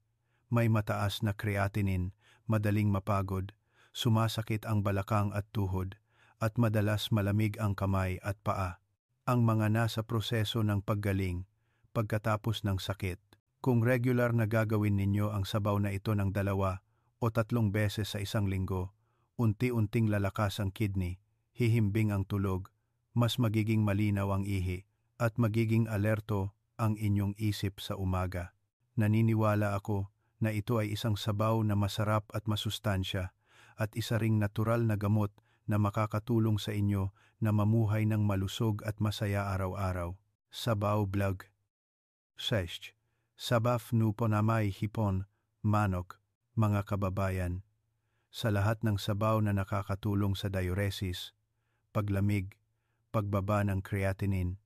may mataas na creatinine, madaling mapagod, sumasakit ang balakang at tuhod, at madalas malamig ang kamay at paa. Ang mga nasa proseso ng paggaling pagkatapos ng sakit. Kung regular na gagawin ninyo ang sabaw na ito ng 2 o 3 beses sa isang linggo, unti-unting lalakas ang kidney, hihimbing ang tulog, mas magiging malinaw ang ihi, at magiging alerto ang inyong isip sa umaga. Naniniwala ako na ito ay isang sabaw na masarap at masustansya, at isa ring natural na gamot na makakatulong sa inyo na mamuhay ng malusog at masaya araw-araw. Sabaw Vlog 6. Sabaf nu ponamay hipon, manok, mga kababayan. sa lahat ng sabaw na nakakatulong sa diuresis, paglamig, pagbaba ng creatinine,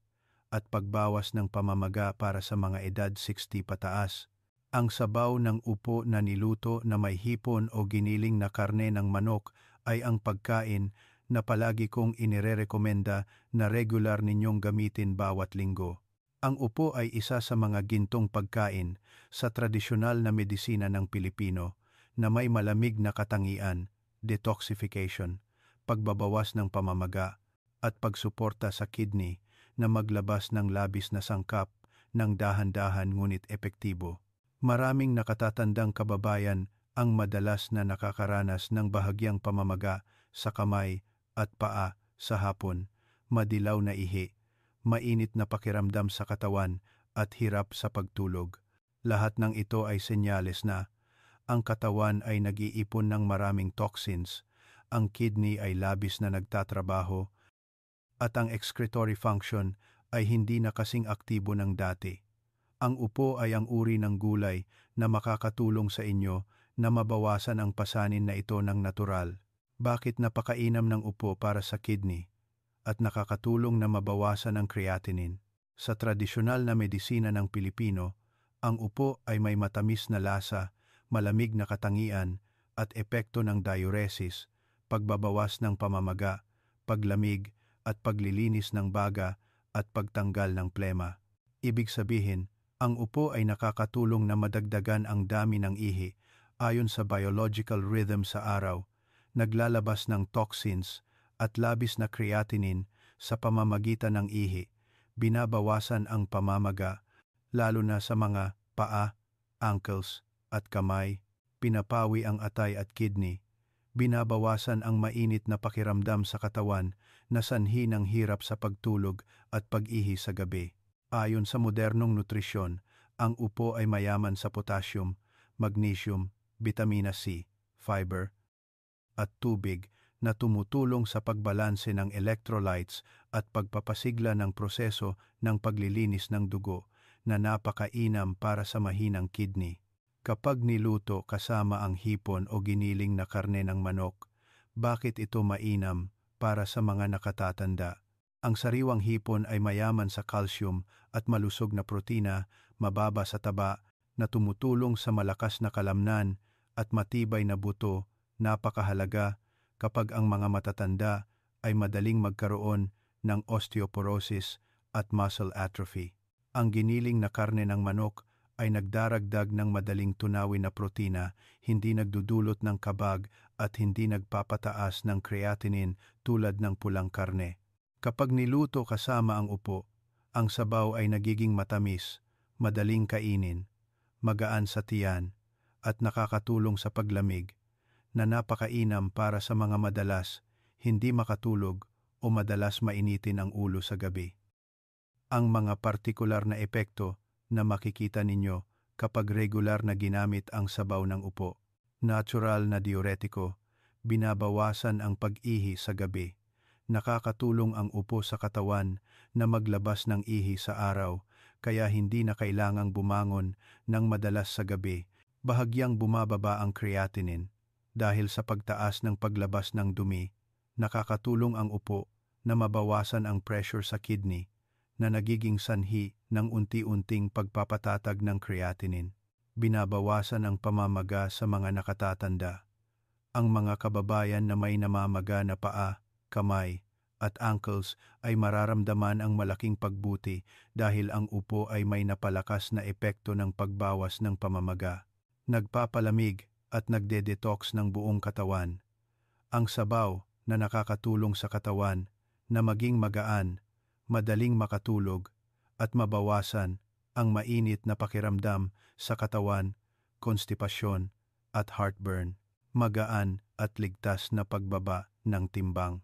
at pagbawas ng pamamaga para sa mga edad 60 pataas. Ang sabaw ng upo na niluto na may hipon o giniling na karne ng manok ay ang pagkain na palagi kong inirerekomenda na regular ninyong gamitin bawat linggo. Ang upo ay isa sa mga gintong pagkain sa tradisyonal na medisina ng Pilipino na may malamig na katangian, detoxification, pagbabawas ng pamamaga, at pagsuporta sa kidney na maglabas ng labis na sangkap ng dahan-dahan ngunit epektibo. Maraming nakatatandang kababayan ang madalas na nakakaranas ng bahagyang pamamaga sa kamay at paa sa hapon, madilaw na ihi, mainit na pakiramdam sa katawan at hirap sa pagtulog. Lahat ng ito ay senyales na ang katawan ay nag-iipon ng maraming toxins, ang kidney ay labis na nagtatrabaho, at ang excretory function ay hindi na kasing aktibo ng dati. Ang upo ay ang uri ng gulay na makakatulong sa inyo na mabawasan ang pasanin na ito ng natural. Bakit napakainam ng upo para sa kidney at nakakatulong na mabawasan ang creatinine? Sa tradisyonal na medisina ng Pilipino, ang upo ay may matamis na lasa, malamig na katangian at epekto ng diuresis, pagbabawas ng pamamaga, paglamig at paglilinis ng baga at pagtanggal ng plema. Ibig sabihin, ang upo ay nakakatulong na madagdagan ang dami ng ihi ayon sa biological rhythm sa araw, naglalabas ng toxins at labis na creatinine sa pamamagitan ng ihi, binabawasan ang pamamaga, lalo na sa mga paa, ankles at kamay, pinapawi ang atay at kidney, binabawasan ang mainit na pakiramdam sa katawan na sanhi ng hirap sa pagtulog at pag-ihi sa gabi. Ayon sa modernong nutrisyon, ang upo ay mayaman sa potassium, magnesium, vitamina C, fiber, at tubig na tumutulong sa pagbalanse ng electrolytes at pagpapasigla ng proseso ng paglilinis ng dugo na napakainam para sa mahinang kidney. Kapag niluto kasama ang hipon o giniling na karne ng manok, bakit ito mainam para sa mga nakatatanda? Ang sariwang hipon ay mayaman sa calcium at malusog na protina, mababa sa taba, na tumutulong sa malakas na kalamnan at matibay na buto, napakahalaga kapag ang mga matatanda ay madaling magkaroon ng osteoporosis at muscle atrophy. Ang giniling na karne ng manok ay nagdaragdag ng madaling tunawin na protina, hindi nagdudulot ng kabag at hindi nagpapataas ng creatinine tulad ng pulang karne. Kapag niluto kasama ang upo, ang sabaw ay nagiging matamis, madaling kainin, magaan sa tiyan, at nakakatulong sa paglamig, na napakainam para sa mga madalas hindi makatulog o madalas mainitin ang ulo sa gabi. Ang mga partikular na epekto na makikita ninyo kapag regular na ginamit ang sabaw ng upo. Natural na diuretiko, binabawasan ang pag-ihi sa gabi. Nakakatulong ang upo sa katawan na maglabas ng ihi sa araw, kaya hindi na kailangang bumangon ng madalas sa gabi. Bahagyang bumababa ang creatinine. Dahil sa pagtaas ng paglabas ng dumi, nakakatulong ang upo na mabawasan ang pressure sa kidney, na nagiging sanhi ng unti-unting pagpapatatag ng creatinine. Binabawasan ang pamamaga sa mga nakatatanda. Ang mga kababayan na may namamaga na paa, kamay, at ankles ay mararamdaman ang malaking pagbuti dahil ang upo ay may napalakas na epekto ng pagbawas ng pamamaga. Nagpapalamig at nagde-detox ng buong katawan. Ang sabaw na nakakatulong sa katawan na maging magaan, madaling makatulog, at mabawasan ang mainit na pakiramdam sa katawan, konstipasyon, at heartburn, magaan at ligtas na pagbaba ng timbang.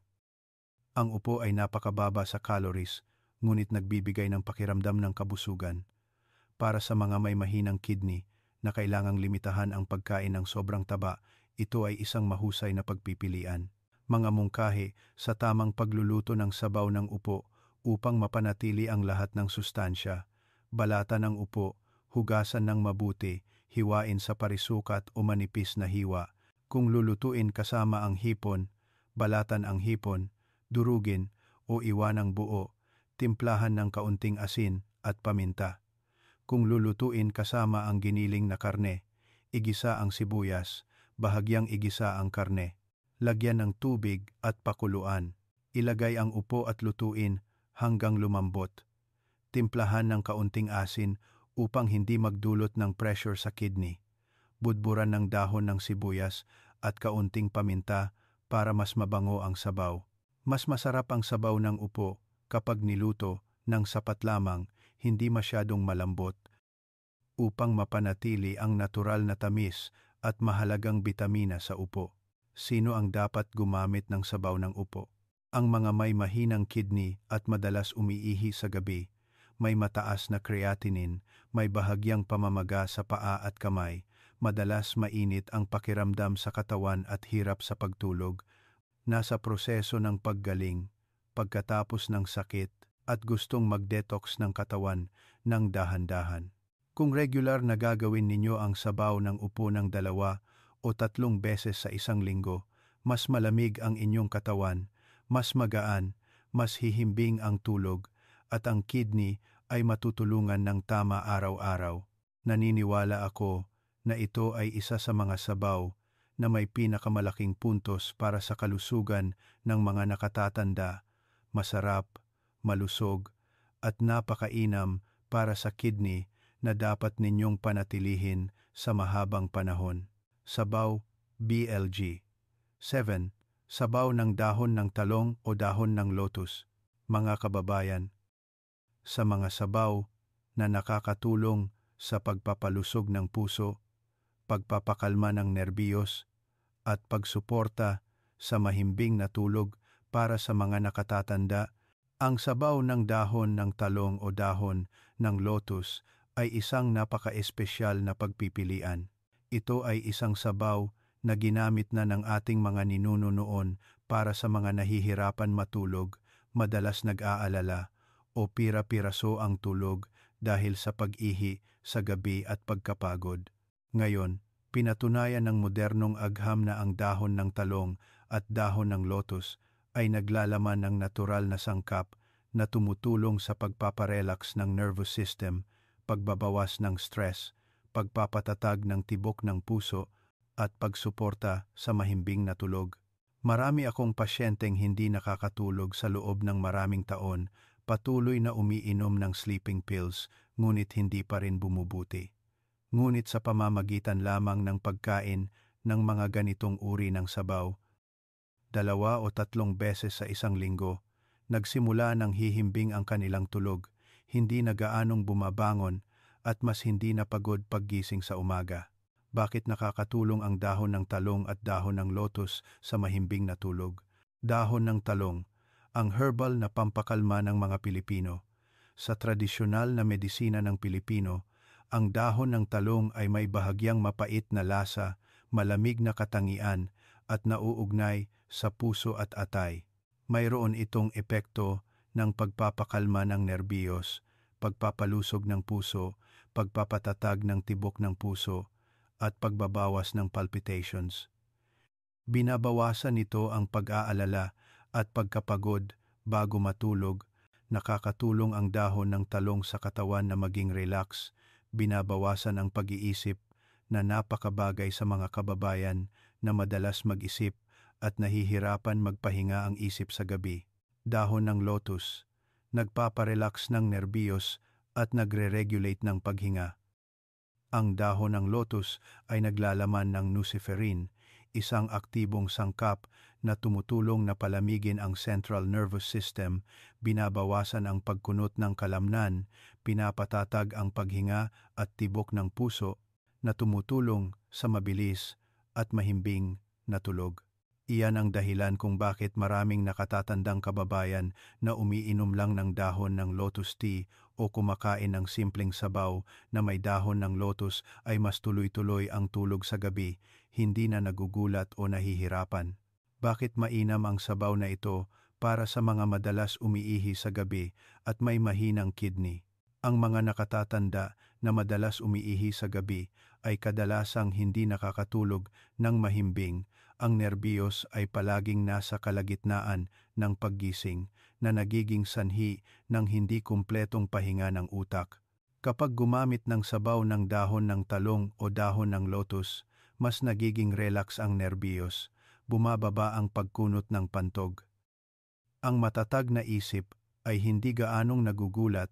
Ang upo ay napakababa sa calories, ngunit nagbibigay ng pakiramdam ng kabusugan. Para sa mga may mahinang kidney na kailangang limitahan ang pagkain ng sobrang taba, ito ay isang mahusay na pagpipilian. Mga mungkahi sa tamang pagluluto ng sabaw ng upo upang mapanatili ang lahat ng sustansya. Balatan ng upo, hugasan ng mabuti, hiwain sa parisukat o manipis na hiwa. Kung lulutuin kasama ang hipon, balatan ang hipon, durugin o iwanang buo, timplahan ng kaunting asin at paminta. Kung lulutuin kasama ang giniling na karne, igisa ang sibuyas, bahagyang igisa ang karne. Lagyan ng tubig at pakuluan. Ilagay ang upo at lutuin hanggang lumambot. Timplahan ng kaunting asin upang hindi magdulot ng pressure sa kidney. Budburan ng dahon ng sibuyas at kaunting paminta para mas mabango ang sabaw. Mas masarap ang sabaw ng upo kapag niluto ng sapat lamang, hindi masyadong malambot, upang mapanatili ang natural na tamis at mahalagang bitamina sa upo. Sino ang dapat gumamit ng sabaw ng upo? Ang mga may mahinang kidney at madalas umiihi sa gabi, may mataas na creatinine, may bahagyang pamamaga sa paa at kamay, madalas mainit ang pakiramdam sa katawan at hirap sa pagtulog, nasa proseso ng paggaling, pagkatapos ng sakit, at gustong mag-detox ng katawan ng dahan-dahan. Kung regular na gagawin ninyo ang sabaw ng upo ng 2 o 3 beses sa isang linggo, mas malamig ang inyong katawan, mas magaan, mas hihimbing ang tulog, at ang kidney ay matutulungan ng tama araw-araw. Naniniwala ako na ito ay isa sa mga sabaw na may pinakamalaking puntos para sa kalusugan ng mga nakatatanda, masarap, malusog, at napakainam para sa kidney na dapat ninyong panatilihin sa mahabang panahon. Sabaw, BLG. 7. Sabaw ng dahon ng talong o dahon ng lotus. Mga kababayan, sa mga sabaw na nakakatulong sa pagpapalusog ng puso, pagpapakalma ng nerbiyos, at pagsuporta sa mahimbing na tulog para sa mga nakatatanda, ang sabaw ng dahon ng talong o dahon ng lotus ay isang napaka-espesyal na pagpipilian. Ito ay isang sabaw na ginamit na ng ating mga ninuno noon para sa mga nahihirapan matulog, madalas nag-aalala, o pira-piraso ang tulog dahil sa pag-ihi sa gabi at pagkapagod. Ngayon, pinatunayan ng modernong agham na ang dahon ng talong at dahon ng lotus ay naglalaman ng natural na sangkap na tumutulong sa pagpaparelax ng nervous system, pagbabawas ng stress, pagpapatatag ng tibok ng puso, at pagsuporta sa mahimbing na tulog. Marami akong pasyenteng hindi nakakatulog sa loob ng maraming taon, patuloy na umiinom ng sleeping pills, ngunit hindi pa rin bumubuti. Ngunit sa pamamagitan lamang ng pagkain ng mga ganitong uri ng sabaw, 2 o 3 beses sa isang linggo, nagsimula ng hihimbing ang kanilang tulog, hindi na gaanong bumabangon at mas hindi na pagod paggising sa umaga. Bakit nakakatulong ang dahon ng talong at dahon ng lotus sa mahimbing na tulog? Dahon ng talong, ang herbal na pampakalma ng mga Pilipino. Sa tradisyonal na medisina ng Pilipino, ang dahon ng talong ay may bahagyang mapait na lasa, malamig na katangian, at nauugnay sa puso at atay. Mayroon itong epekto ng pagpapakalma ng nerbiyos, pagpapalusog ng puso, pagpapatatag ng tibok ng puso, at pagbabawas ng palpitations. Binabawasan nito ang pag-aalala at pagkapagod bago matulog. Nakakatulong ang dahon ng talong sa katawan na maging relax, binabawasan ang pag-iisip na napakabagay sa mga kababayan na madalas mag-isip at nahihirapan magpahinga ang isip sa gabi. Dahon ng lotus, nagpaparelax ng nerbiyos at nagre-regulate ng paghinga. Ang dahon ng lotus ay naglalaman ng luciferin, isang aktibong sangkap na tumutulong na palamigin ang central nervous system, binabawasan ang pagkunot ng kalamnan, pinapatatag ang paghinga at tibok ng puso, na tumutulong sa mabilis at mahimbing na tulog. Iyan ang dahilan kung bakit maraming nakatatandang kababayan na umiinom lang ng dahon ng lotus tea o kumakain ng simpleng sabaw na may dahon ng lotus ay mas tuloy-tuloy ang tulog sa gabi, hindi na nagugulat o nahihirapan. Bakit mainam ang sabaw na ito para sa mga madalas umiihi sa gabi at may mahinang kidney? Ang mga nakatatanda na madalas umiihi sa gabi ay kadalasang hindi nakakatulog ng mahimbing. Ang nerbiyos ay palaging nasa kalagitnaan ng paggising na nagiging sanhi ng hindi kumpletong pahinga ng utak. Kapag gumamit ng sabaw ng dahon ng talong o dahon ng lotus, mas nagiging relax ang nerbiyos, bumababa ang pagkunot ng pantog. Ang matatag na isip ay hindi gaanong nagugulat,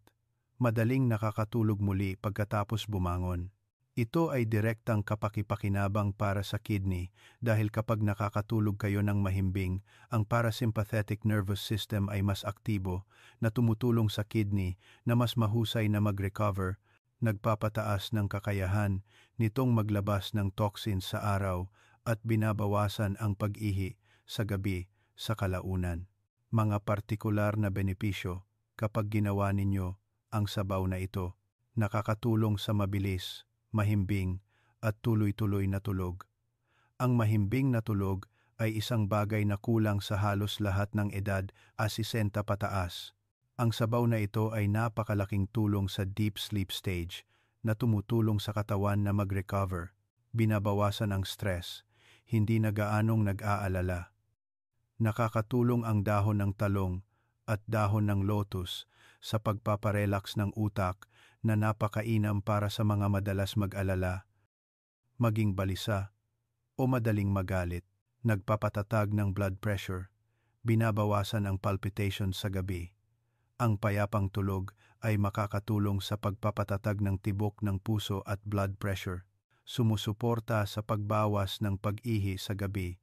madaling nakakatulog muli pagkatapos bumangon. Ito ay direktang kapakipakinabang para sa kidney dahil kapag nakakatulog kayo ng mahimbing, ang parasympathetic nervous system ay mas aktibo na tumutulong sa kidney na mas mahusay na mag-recover, nagpapataas ng kakayahan nitong maglabas ng toxins sa araw at binabawasan ang pag-ihi sa gabi sa kalaunan. Mga partikular na benepisyo kapag ginawa ninyo ang sabaw na ito, nakakatulong sa mabilis, mahimbing, at tuloy-tuloy na tulog. Ang mahimbing na tulog ay isang bagay na kulang sa halos lahat ng edad 60 pataas. Ang sabaw na ito ay napakalaking tulong sa deep sleep stage na tumutulong sa katawan na mag-recover, binabawasan ang stress, hindi na gaanong nag-aalala. Nakakatulong ang dahon ng talong at dahon ng lotus sa pagpaparelax ng utak na napakainam para sa mga madalas mag-alala, maging balisa, o madaling magalit. Nagpapatatag ng blood pressure, binabawasan ang palpitations sa gabi. Ang payapang tulog ay makakatulong sa pagpapatatag ng tibok ng puso at blood pressure, sumusuporta sa pagbawas ng pag-ihi sa gabi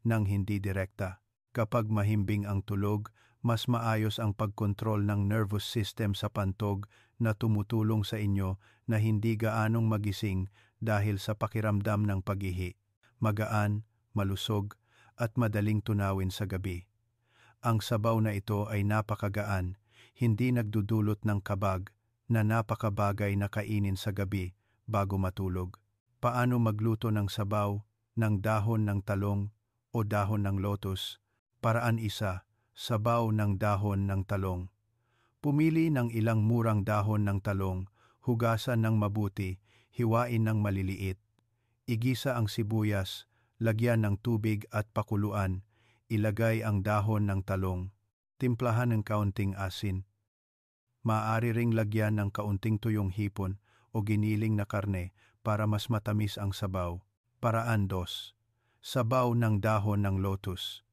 nang hindi direkta. Kapag mahimbing ang tulog, mas maayos ang pagkontrol ng nervous system sa pantog na tumutulong sa inyo na hindi gaanong magising dahil sa pakiramdam ng pag-ihi, magaan, malusog, at madaling tunawin sa gabi. Ang sabaw na ito ay napakagaan, hindi nagdudulot ng kabag na napakabagay na kainin sa gabi bago matulog. Paano magluto ng sabaw ng dahon ng talong o dahon ng lotus? Paraan 1. Sabaw ng dahon ng talong. Pumili ng ilang murang dahon ng talong, hugasan ng mabuti, hiwain ng maliliit. Igisa ang sibuyas, lagyan ng tubig at pakuluan, ilagay ang dahon ng talong. Timplahan ng kaunting asin. Maaari ring lagyan ng kaunting tuyong hipon o giniling na karne para mas matamis ang sabaw. Paraan 2. Sabaw ng dahon ng lotus.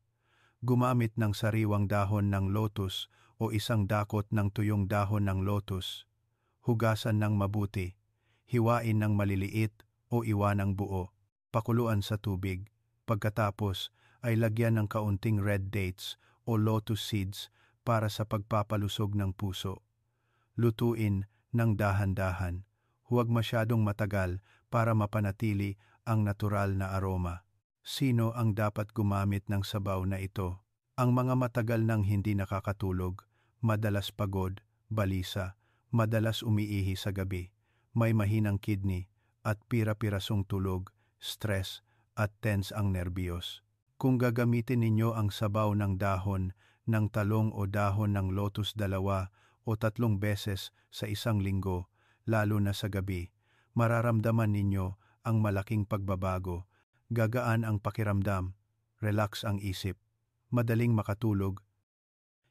Gumamit ng sariwang dahon ng lotus o isang dakot ng tuyong dahon ng lotus. Hugasan ng mabuti, hiwain ng maliliit o iwanang buo, pakuluan sa tubig. Pagkatapos ay lagyan ng kaunting red dates o lotus seeds para sa pagpapalusog ng puso. Lutuin ng dahan-dahan, huwag masyadong matagal para mapanatili ang natural na aroma. Sino ang dapat gumamit ng sabaw na ito? Ang mga matagal nang hindi nakakatulog, madalas pagod, balisa, madalas umiihi sa gabi, may mahinang kidney, at pira-pirasong tulog, stress, at tense ang nerbiyos. Kung gagamitin ninyo ang sabaw ng dahon ng talong o dahon ng lotus 2 o 3 beses sa isang linggo, lalo na sa gabi, mararamdaman ninyo ang malaking pagbabago. Gagaan ang pakiramdam, relax ang isip, madaling makatulog,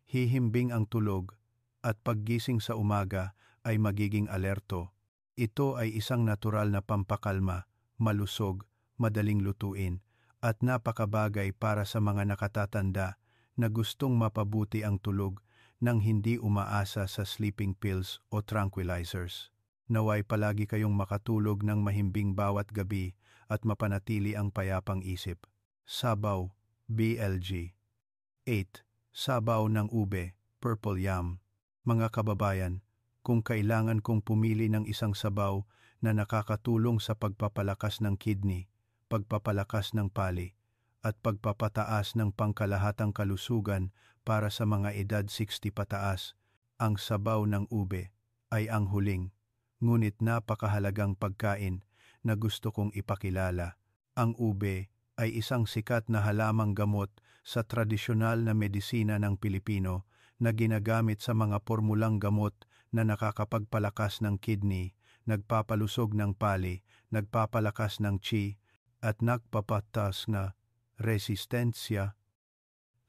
hihimbing ang tulog, at paggising sa umaga ay magiging alerto. Ito ay isang natural na pampakalma, malusog, madaling lutuin, at napakabagay para sa mga nakatatanda na gustong mapabuti ang tulog nang hindi umaasa sa sleeping pills o tranquilizers. Naway palagi kayong makatulog ng mahimbing bawat gabi at mapanatili ang payapang isip. Sabaw, BLG. 8. Sabaw ng ube, purple yam. Mga kababayan, kung kailangan kong pumili ng isang sabaw na nakakatulong sa pagpapalakas ng kidney, pagpapalakas ng pali, at pagpapataas ng pangkalahatang kalusugan para sa mga edad 60 pataas, ang sabaw ng ube ay ang huling, ngunit napakahalagang pagkain na gusto kong ipakilala. Ang ube ay isang sikat na halamang gamot sa tradisyonal na medisina ng Pilipino na ginagamit sa mga pormulang gamot na nakakapagpalakas ng kidney, nagpapalusog ng pali, nagpapalakas ng qi, at nagpapatas na resistensya,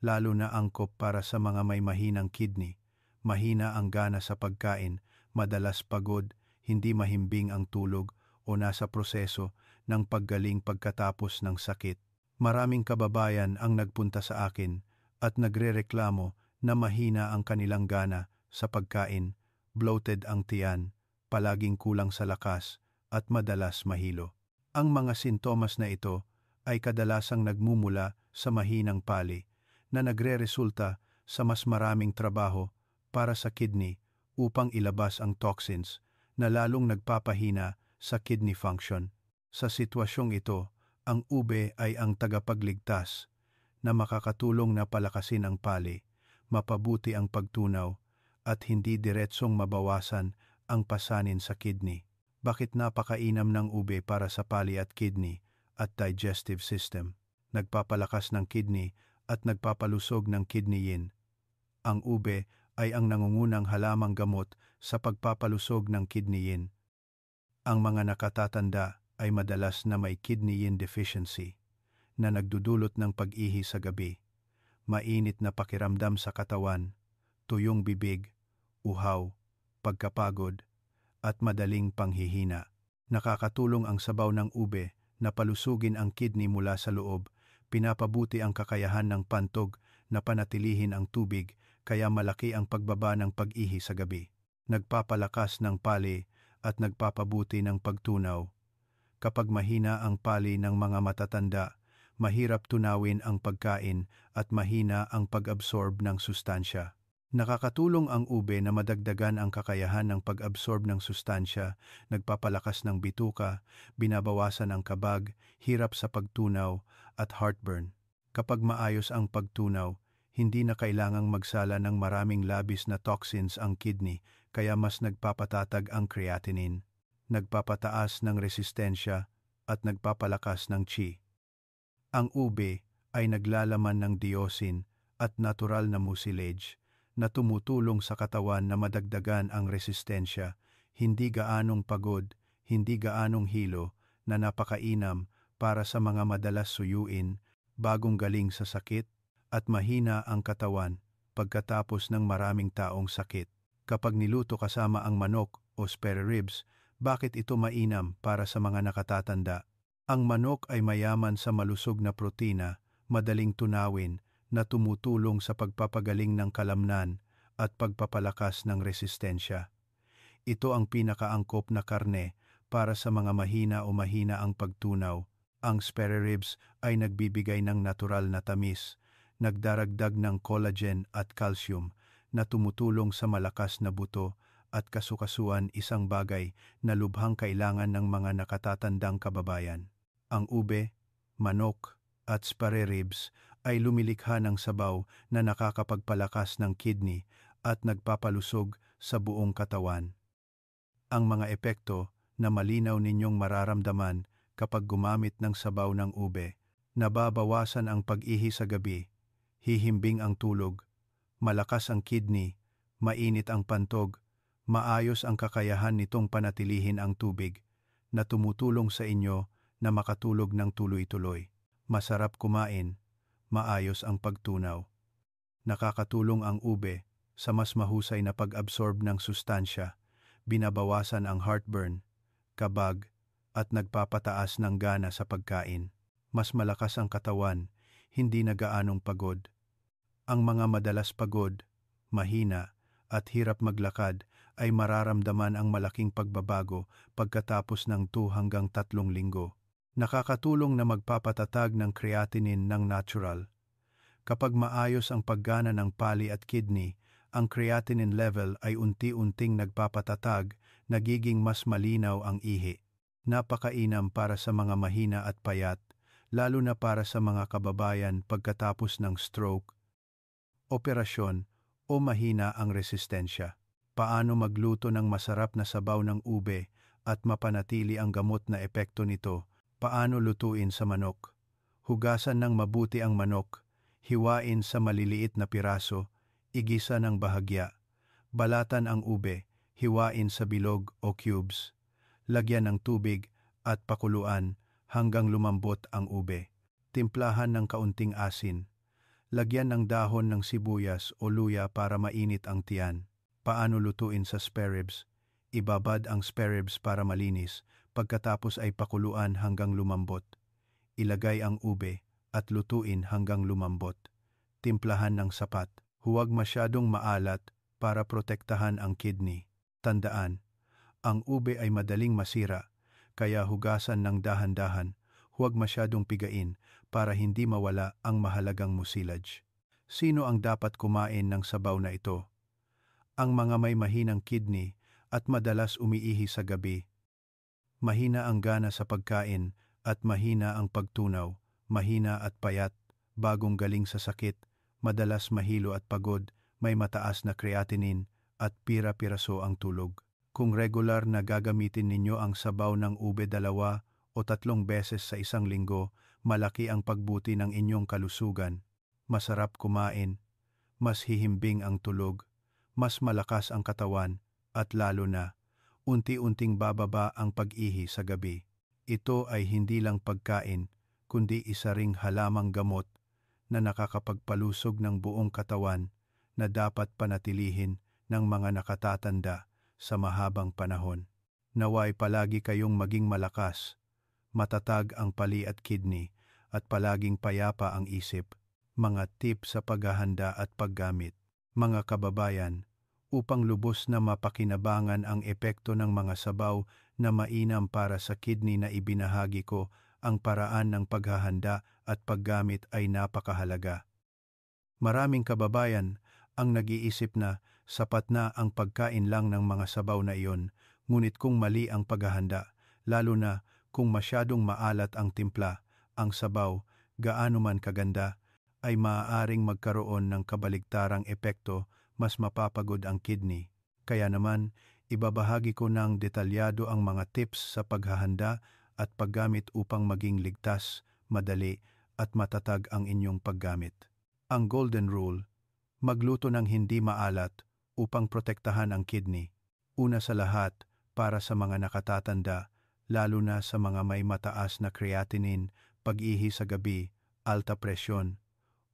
lalo na angkop para sa mga may mahinang kidney. Mahina ang gana sa pagkain, madalas pagod, hindi mahimbing ang tulog o nasa proseso ng paggaling pagkatapos ng sakit. Maraming kababayan ang nagpunta sa akin at nagrereklamo na mahina ang kanilang gana sa pagkain, bloated ang tiyan, palaging kulang sa lakas at madalas mahilo. Ang mga sintomas na ito ay kadalasang nagmumula sa mahinang pali na nagreresulta sa mas maraming trabaho para sa kidney upang ilabas ang toxins na lalong nagpapahina sa kidney function. Sa sitwasyong ito, ang ube ay ang tagapagligtas na makakatulong na palakasin ang pali, mapabuti ang pagtunaw, at hindi diretsong mabawasan ang pasanin sa kidney. Bakit napakainam ng ube para sa pali at kidney at digestive system? Nagpapalakas ng kidney at nagpapalusog ng kidney yin. Ang ube ay ang nangungunang halamang gamot sa pagpapalusog ng kidney yin. Ang mga nakatatanda ay madalas na may kidney yin deficiency na nagdudulot ng pag-ihi sa gabi, mainit na pakiramdam sa katawan, tuyong bibig, uhaw, pagkapagod, at madaling panghihina. Nakakatulong ang sabaw ng ube na palusugin ang kidney mula sa loob, pinapabuti ang kakayahan ng pantog na panatilihin ang tubig kaya malaki ang pagbaba ng pag-ihi sa gabi. Nagpapalakas ng pali at nagpapabuti ng pagtunaw. Kapag mahina ang pali ng mga matatanda, mahirap tunawin ang pagkain at mahina ang pag-absorb ng sustansya. Nakakatulong ang ube na madagdagan ang kakayahan ng pag-absorb ng sustansya, nagpapalakas ng bituka, binabawasan ang kabag, hirap sa pagtunaw, at heartburn. Kapag maayos ang pagtunaw, hindi na kailangang magsala ng maraming labis na toxins ang kidney kaya mas nagpapatatag ang creatinine, nagpapataas ng resistensya at nagpapalakas ng qi. Ang ube ay naglalaman ng diosine at natural na mucilage na tumutulong sa katawan na madagdagan ang resistensya, hindi gaanong pagod, hindi gaanong hilo na napakainam para sa mga madalas suyuin, bagong galing sa sakit, at mahina ang katawan pagkatapos ng maraming taong sakit. Kapag niluto kasama ang manok o spare ribs, bakit ito mainam para sa mga nakatatanda? Ang manok ay mayaman sa malusog na protina, madaling tunawin, na tumutulong sa pagpapagaling ng kalamnan at pagpapalakas ng resistensya. Ito ang pinakaangkop na karne para sa mga mahina o mahina ang pagtunaw. Ang spare ribs ay nagbibigay ng natural na tamis, nagdaragdag ng collagen at calcium na tumutulong sa malakas na buto at kasukasuan, isang bagay na lubhang kailangan ng mga nakatatandang kababayan. Ang ube, manok at spare ribs ay lumilikha ng sabaw na nakakapagpalakas ng kidney at nagpapalusog sa buong katawan. Ang mga epekto na malinaw ninyong mararamdaman kapag gumamit ng sabaw ng ube, nababawasan ang pag-ihi sa gabi, hihimbing ang tulog, malakas ang kidney, mainit ang pantog, maayos ang kakayahan nitong panatilihin ang tubig, na tumutulong sa inyo na makatulog ng tuloy-tuloy. Masarap kumain, maayos ang pagtunaw. Nakakatulong ang ube sa mas mahusay na pag-absorb ng sustansya, binabawasan ang heartburn, kabag, at nagpapataas ng gana sa pagkain. Mas malakas ang katawan, hindi na gaanong pagod. Ang mga madalas pagod, mahina, at hirap maglakad ay mararamdaman ang malaking pagbabago pagkatapos ng 2 hanggang 3 linggo. Nakakatulong na magpapatatag ng creatinine ng natural. Kapag maayos ang paggana ng pali at kidney, ang creatinine level ay unti-unting nagpapatatag, nagiging mas malinaw ang ihi. Napakainam para sa mga mahina at payat, lalo na para sa mga kababayan pagkatapos ng stroke, operasyon o mahina ang resistensya. Paano magluto ng masarap na sabaw ng ube at mapanatili ang gamot na epekto nito? Paano lutuin sa manok? Hugasan ng mabuti ang manok, hiwain sa maliliit na piraso, igisa ng bahagya. Balatan ang ube, hiwain sa bilog o cubes. Lagyan ng tubig at pakuluan hanggang lumambot ang ube. Timplahan ng kaunting asin. Lagyan ng dahon ng sibuyas o luya para mainit ang tiyan. Paano lutuin sa spare ribs? Ibabad ang spare ribs para malinis, pagkatapos ay pakuluan hanggang lumambot. Ilagay ang ube at lutuin hanggang lumambot. Timplahan ng sapat. Huwag masyadong maalat para protektahan ang kidney. Tandaan, ang ube ay madaling masira, kaya hugasan ng dahan-dahan. Huwag masyadong pigain para hindi mawala ang mahalagang mucilage. Sino ang dapat kumain ng sabaw na ito? Ang mga may mahinang kidney at madalas umiihi sa gabi. Mahina ang gana sa pagkain at mahina ang pagtunaw, mahina at payat, bagong galing sa sakit, madalas mahilo at pagod, may mataas na creatinine at pira-piraso ang tulog. Kung regular na gagamitin ninyo ang sabaw ng ube 2 o 3 beses sa isang linggo, malaki ang pagbuti ng inyong kalusugan. Masarap kumain, mas hihimbing ang tulog, mas malakas ang katawan, at lalo na, unti-unting bababa ang pag-ihi sa gabi. Ito ay hindi lang pagkain, kundi isa ring halamang gamot na nakakapagpalusog ng buong katawan na dapat panatilihin ng mga nakatatanda sa mahabang panahon. Naway palagi kayong maging malakas, matatag ang pali at kidney, at palaging payapa ang isip. Mga tips sa paghahanda at paggamit. Mga kababayan, upang lubos na mapakinabangan ang epekto ng mga sabaw na mainam para sa kidney na ibinahagi ko, ang paraan ng paghahanda at paggamit ay napakahalaga. Maraming kababayan ang nag-iisip na sapat na ang pagkain lang ng mga sabaw na iyon, ngunit kung mali ang paghahanda, lalo na kung masyadong maalat ang timpla, ang sabaw, gaano man kaganda, ay maaaring magkaroon ng kabaligtarang epekto, mas mapapagod ang kidney. Kaya naman, ibabahagi ko ng detalyado ang mga tips sa paghahanda at paggamit upang maging ligtas, madali, at matatag ang inyong paggamit. Ang Golden Rule: magluto ng hindi maalat upang protektahan ang kidney. Una sa lahat, para sa mga nakatatanda, lalo na sa mga may mataas na creatinine, pag-ihi sa gabi, alta presyon,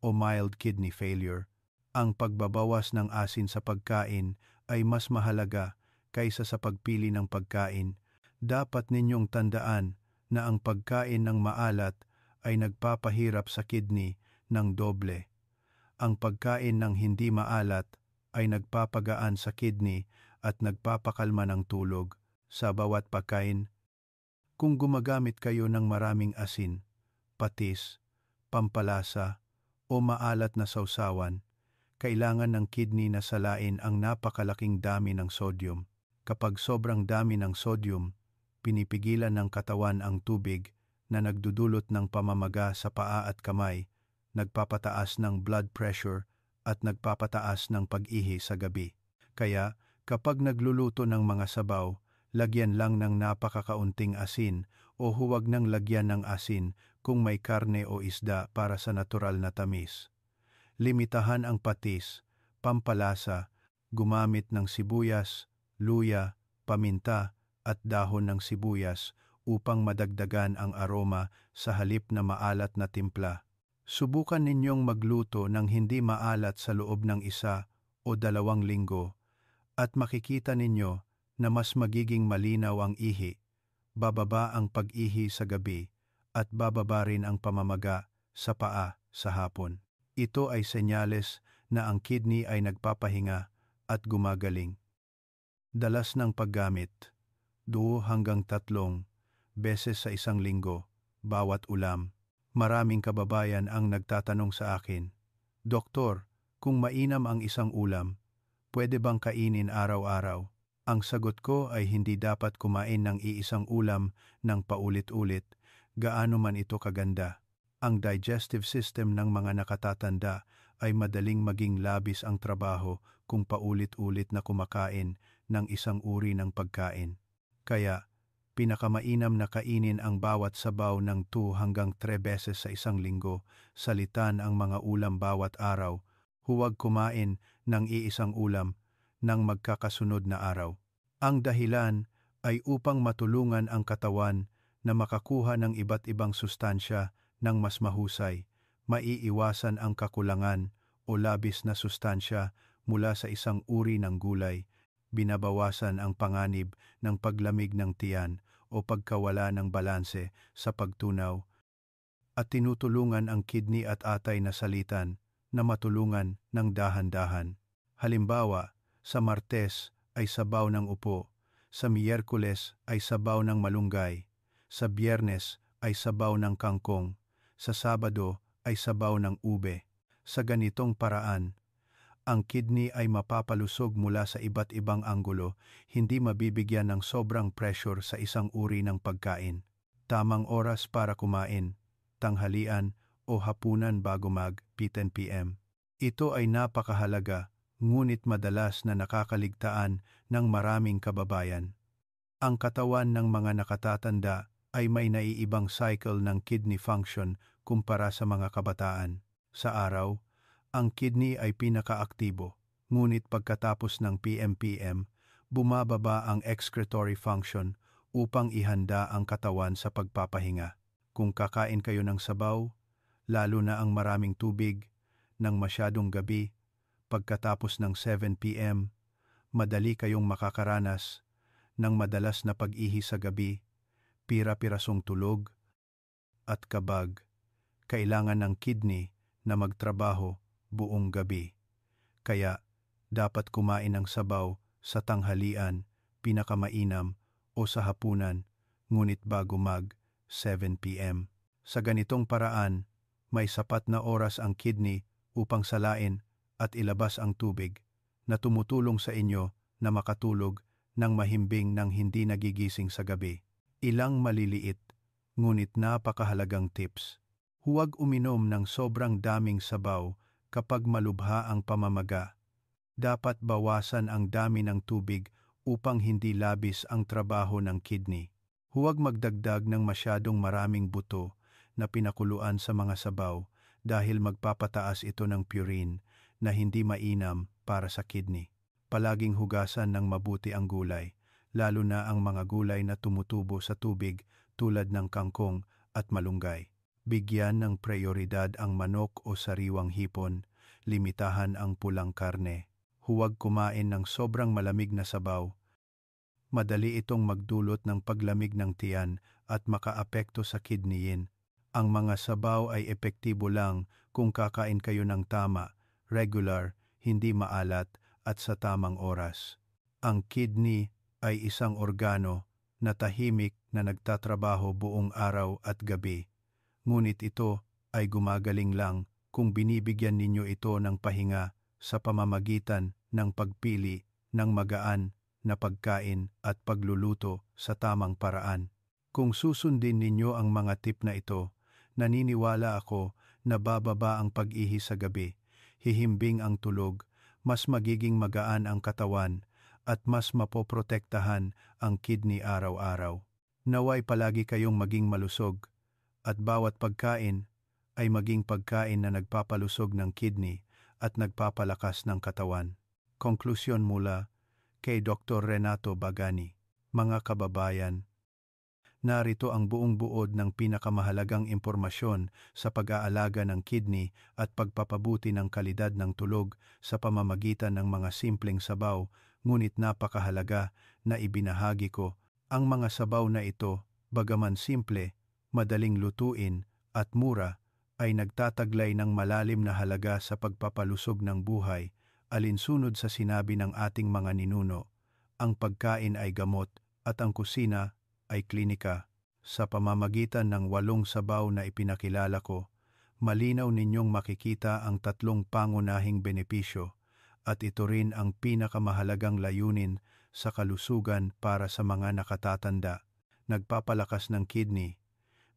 o mild kidney failure, ang pagbabawas ng asin sa pagkain ay mas mahalaga kaysa sa pagpili ng pagkain. Dapat ninyong tandaan na ang pagkain ng maalat ay nagpapahirap sa kidney ng doble. Ang pagkain ng hindi maalat ay nagpapagaan sa kidney at nagpapakalma ng tulog. Sa bawat pagkain, kung gumagamit kayo ng maraming asin, patis, pampalasa, o maalat na sausawan, kailangan ng kidney na salain ang napakalaking dami ng sodium. Kapag sobrang dami ng sodium, pinipigilan ng katawan ang tubig na nagdudulot ng pamamaga sa paa at kamay, nagpapataas ng blood pressure at nagpapataas ng pag-ihi sa gabi. Kaya, kapag nagluluto ng mga sabaw, lagyan lang ng napakakaunting asin o huwag nang lagyan ng asin kung may karne o isda para sa natural na tamis. Limitahan ang patis, pampalasa, gumamit ng sibuyas, luya, paminta, at dahon ng sibuyas upang madagdagan ang aroma sa halip na maalat na timpla. Subukan ninyong magluto ng hindi maalat sa loob ng 1 o 2 linggo at makikita ninyo na mas magiging malinaw ang ihi, bababa ang pag-ihi sa gabi, at bababa rin ang pamamaga sa paa sa hapon. Ito ay senyales na ang kidney ay nagpapahinga at gumagaling. Dalas ng paggamit: 2 hanggang 3 beses sa isang linggo, bawat ulam. Maraming kababayan ang nagtatanong sa akin, "Doktor, kung mainam ang isang ulam, pwede bang kainin araw-araw?" Ang sagot ko ay hindi dapat kumain ng iisang ulam ng paulit-ulit, gaano man ito kaganda. Ang digestive system ng mga nakatatanda ay madaling maging labis ang trabaho kung paulit-ulit na kumakain ng isang uri ng pagkain. Kaya, pinakamainam na kainin ang bawat sabaw ng 2 hanggang 3 beses sa isang linggo, salitan ang mga ulam bawat araw, huwag kumain ng iisang ulam ng magkakasunod na araw. Ang dahilan ay upang matulungan ang katawan na makakuha ng iba't ibang sustansya ng mas mahusay, maiiwasan ang kakulangan o labis na sustansya mula sa isang uri ng gulay, binabawasan ang panganib ng paglamig ng tiyan o pagkawala ng balanse sa pagtunaw, at tinutulungan ang kidney at atay na salitan na matulungan ng dahan-dahan. Halimbawa, sa Martes ay sabaw ng upo, sa Miyerkules ay sabaw ng malunggay, sa Biyernes ay sabaw ng kangkong, sa Sabado ay sabaw ng ube. Sa ganitong paraan, ang kidney ay mapapalusog mula sa iba't ibang anggulo, hindi mabibigyan ng sobrang pressure sa isang uri ng pagkain. Tamang oras para kumain, tanghalian o hapunan bago mag-10 p.m. Ito ay napakahalaga, ngunit madalas na nakakaligtaan ng maraming kababayan. Ang katawan ng mga nakatatanda ay may naiibang cycle ng kidney function kumpara sa mga kabataan. Sa araw, ang kidney ay pinakaaktibo, ngunit pagkatapos ng PM-PM, bumababa ang excretory function upang ihanda ang katawan sa pagpapahinga. Kung kakain kayo ng sabaw, lalo na ang maraming tubig, ng masyadong gabi, pagkatapos ng 7 p.m., madali kayong makakaranas ng madalas na pag-ihi sa gabi, pira-pirasong tulog, at kabag. Kailangan ng kidney na magtrabaho buong gabi. Kaya, dapat kumain ng sabaw sa tanghalian, pinakamainam, o sa hapunan, ngunit bago mag-7 p.m. Sa ganitong paraan, may sapat na oras ang kidney upang salain at ilabas ang tubig na tumutulong sa inyo na makatulog ng mahimbing nang hindi nagigising sa gabi. Ilang maliliit, ngunit napakahalagang tips. Huwag uminom ng sobrang daming sabaw kapag malubha ang pamamaga. Dapat bawasan ang dami ng tubig upang hindi labis ang trabaho ng kidney. Huwag magdagdag ng masyadong maraming buto na pinakuluan sa mga sabaw dahil magpapataas ito ng purine na hindi mainam para sa kidney. Palaging hugasan ng mabuti ang gulay, lalo na ang mga gulay na tumutubo sa tubig tulad ng kangkong at malunggay. Bigyan ng prioridad ang manok o sariwang hipon, limitahan ang pulang karne. Huwag kumain ng sobrang malamig na sabaw. Madali itong magdulot ng paglamig ng tiyan at makaapekto sa kidneyin. Ang mga sabaw ay epektibo lang kung kakain kayo ng tama, regular, hindi maalat at sa tamang oras. Ang kidney ay isang organo na tahimik na nagtatrabaho buong araw at gabi. Ngunit ito ay gumagaling lang kung binibigyan ninyo ito ng pahinga sa pamamagitan ng pagpili ng magaan na pagkain at pagluluto sa tamang paraan. Kung susundin ninyo ang mga tip na ito, naniniwala ako na bababa ang pag-ihi sa gabi, hihimbing ang tulog, mas magiging magaan ang katawan, at mas mapoprotektahan ang kidney araw-araw. Naway palagi kayong maging malusog, at bawat pagkain ay maging pagkain na nagpapalusog ng kidney at nagpapalakas ng katawan. Konklusyon mula kay Dr. Renato Bagani. Mga kababayan, narito ang buong buod ng pinakamahalagang impormasyon sa pag-aalaga ng kidney at pagpapabuti ng kalidad ng tulog sa pamamagitan ng mga simpleng sabaw, ngunit napakahalaga na ibinahagi ko. Ang mga sabaw na ito, bagaman simple, madaling lutuin at mura, ay nagtataglay ng malalim na halaga sa pagpapalusog ng buhay, alinsunod sa sinabi ng ating mga ninuno. Ang pagkain ay gamot at ang kusina ay klinika. Sa pamamagitan ng 8 sabaw na ipinakilala ko, malinaw ninyong makikita ang 3 pangunahing benepisyo, at ito rin ang pinakamahalagang layunin sa kalusugan para sa mga nakatatanda. Nagpapalakas ng kidney,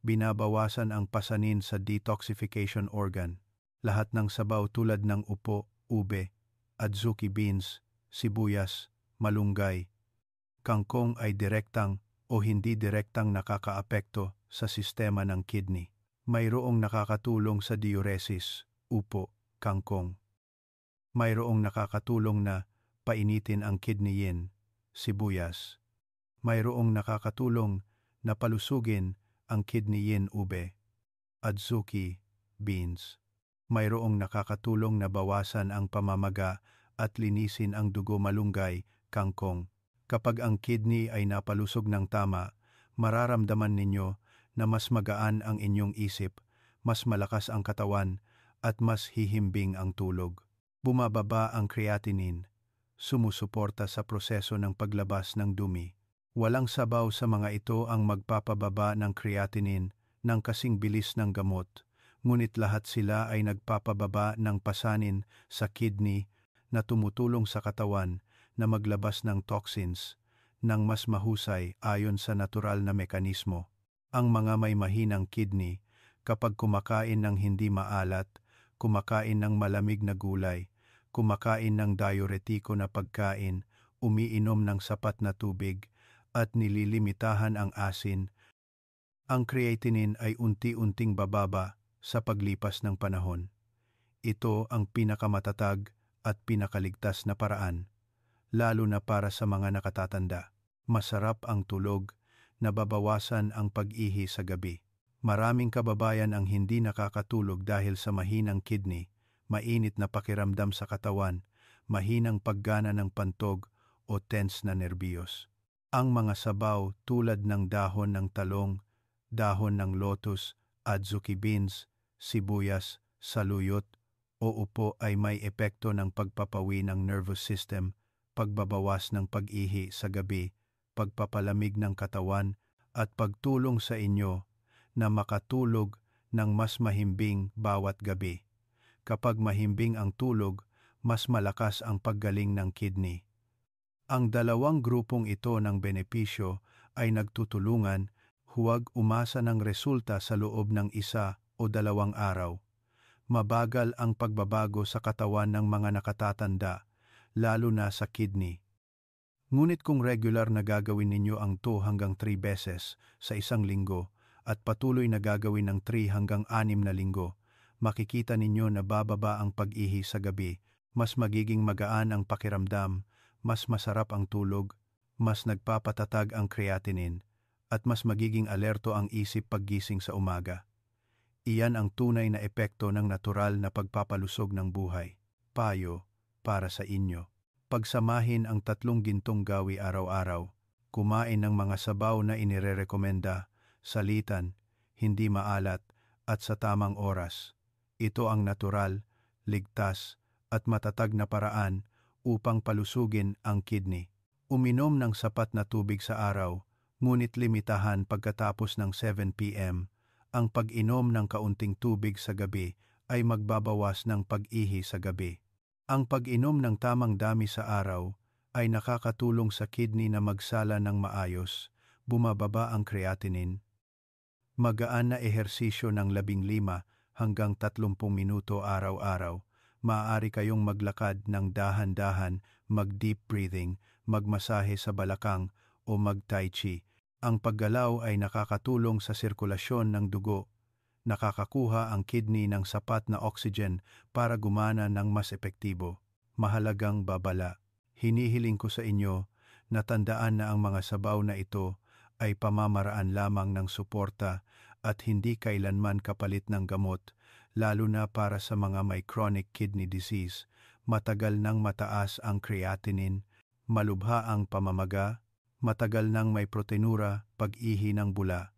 binabawasan ang pasanin sa detoxification organ. Lahat ng sabaw tulad ng upo, ube, adzuki beans, sibuyas, malunggay, kangkong ay direktang o hindi direktang nakakaapekto sa sistema ng kidney. Mayroong nakakatulong sa diuresis, upo, kangkong. Mayroong nakakatulong na painitin ang kidneyin, sibuyas. Mayroong nakakatulong na palusugin ang kidney yin ube, adzuki, beans. Mayroong nakakatulong na bawasan ang pamamaga at linisin ang dugo malunggay, kangkong. Kapag ang kidney ay napalusog ng tama, mararamdaman ninyo na mas magaan ang inyong isip, mas malakas ang katawan, at mas hihimbing ang tulog. Bumababa ang creatinine, sumusuporta sa proseso ng paglabas ng dumi. Walang sabaw sa mga ito ang magpapababa ng creatinine ng kasing bilis ng gamot, ngunit lahat sila ay nagpapababa ng pasanin sa kidney na tumutulong sa katawan na maglabas ng toxins ng mas mahusay ayon sa natural na mekanismo. Ang mga may mahinang kidney, kapag kumakain ng hindi maalat, kumakain ng malamig na gulay, kumakain ng diuretiko na pagkain, umiinom ng sapat na tubig, at nililimitahan ang asin, ang creatinine ay unti-unting bababa sa paglipas ng panahon. Ito ang pinakamatatag at pinakaligtas na paraan, lalo na para sa mga nakatatanda. Masarap ang tulog, nababawasan ang pag-ihi sa gabi. Maraming kababayan ang hindi nakakatulog dahil sa mahinang kidney, mainit na pakiramdam sa katawan, mahinang paggana ng pantog o tense na nerbiyos. Ang mga sabaw tulad ng dahon ng talong, dahon ng lotus, adzuki beans, sibuyas, saluyot, o upo ay may epekto ng pagpapawi ng nervous system, pagbabawas ng pag-ihi sa gabi, pagpapalamig ng katawan, at pagtulong sa inyo na makatulog ng mas mahimbing bawat gabi. Kapag mahimbing ang tulog, mas malakas ang paggaling ng kidney. Ang dalawang grupong ito ng benepisyo ay nagtutulungan, huwag umasa ng resulta sa loob ng 1 o 2 araw. Mabagal ang pagbabago sa katawan ng mga nakatatanda, lalo na sa kidney. Ngunit kung regular na gagawin ninyo ang 2 hanggang 3 beses sa isang linggo at patuloy na gagawin ng 3 hanggang 6 na linggo, makikita ninyo na bababa ang pag-ihi sa gabi, mas magiging magaan ang pakiramdam, mas masarap ang tulog, mas nagpapatatag ang creatinine, at mas magiging alerto ang isip paggising sa umaga. Iyan ang tunay na epekto ng natural na pagpapalusog ng buhay. Payo para sa inyo. Pagsamahin ang 3 gintong gawi araw-araw. Kumain ng mga sabaw na inirerekomenda, salitan, hindi maalat, at sa tamang oras. Ito ang natural, ligtas, at matatag na paraan upang palusugin ang kidney. Uminom ng sapat na tubig sa araw, ngunit limitahan pagkatapos ng 7 p.m. Ang pag-inom ng kaunting tubig sa gabi ay magbabawas ng pag-ihi sa gabi. Ang pag-inom ng tamang dami sa araw ay nakakatulong sa kidney na magsala ng maayos, bumababa ang creatinine. Magaan na ehersisyo ng 15 hanggang 30 minuto araw-araw. Maaari kayong maglakad ng dahan-dahan, mag-deep breathing, magmasahe sa balakang o mag-tai chi. Ang paggalaw ay nakakatulong sa sirkulasyon ng dugo. Nakakakuha ang kidney ng sapat na oxygen para gumana ng mas epektibo. Mahalagang babala. Hinihiling ko sa inyo na tandaan na ang mga sabaw na ito ay pamamaraan lamang ng suporta at hindi kailanman kapalit ng gamot, lalo na para sa mga may chronic kidney disease. Matagal nang mataas ang creatinine, malubha ang pamamaga, matagal nang may proteinura, pag-ihi ng bula,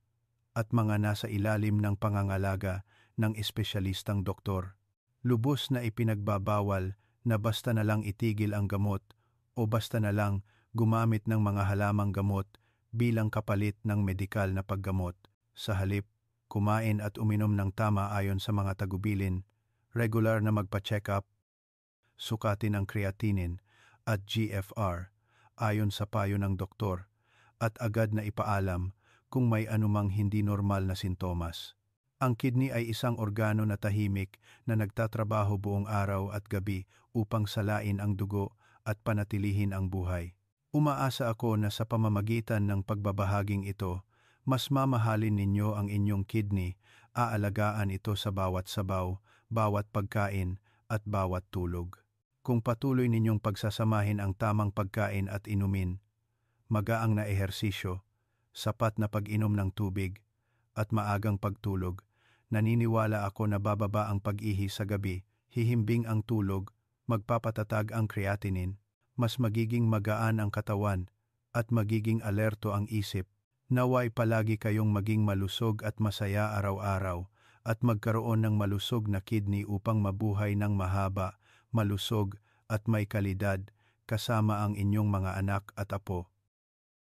at mga nasa ilalim ng pangangalaga ng espesyalistang doktor. Lubos na ipinagbabawal na basta na lang itigil ang gamot o basta na lang gumamit ng mga halamang gamot bilang kapalit ng medikal na paggamot. Sa halip, kumain at uminom ng tama ayon sa mga tagubilin, regular na magpa-check up, sukatin ang creatinine at GFR ayon sa payo ng doktor, at agad na ipaalam kung may anumang hindi normal na sintomas. Ang kidney ay isang organo na tahimik na nagtatrabaho buong araw at gabi upang salain ang dugo at panatilihin ang buhay. Umaasa ako na sa pamamagitan ng pagbabahaging ito, mas mamahalin ninyo ang inyong kidney, aalagaan ito sa bawat sabaw, bawat pagkain at bawat tulog. Kung patuloy ninyong pagsasamahin ang tamang pagkain at inumin, magaang na ehersisyo, sapat na pag-inom ng tubig, at maagang pagtulog, naniniwala ako na bababa ang pag-ihi sa gabi, hihimbing ang tulog, magpapatatag ang creatinine, mas magiging magaan ang katawan, at magiging alerto ang isip. Naway palagi kayong maging malusog at masaya araw-araw, at magkaroon ng malusog na kidney upang mabuhay ng mahaba, malusog, at may kalidad, kasama ang inyong mga anak at apo.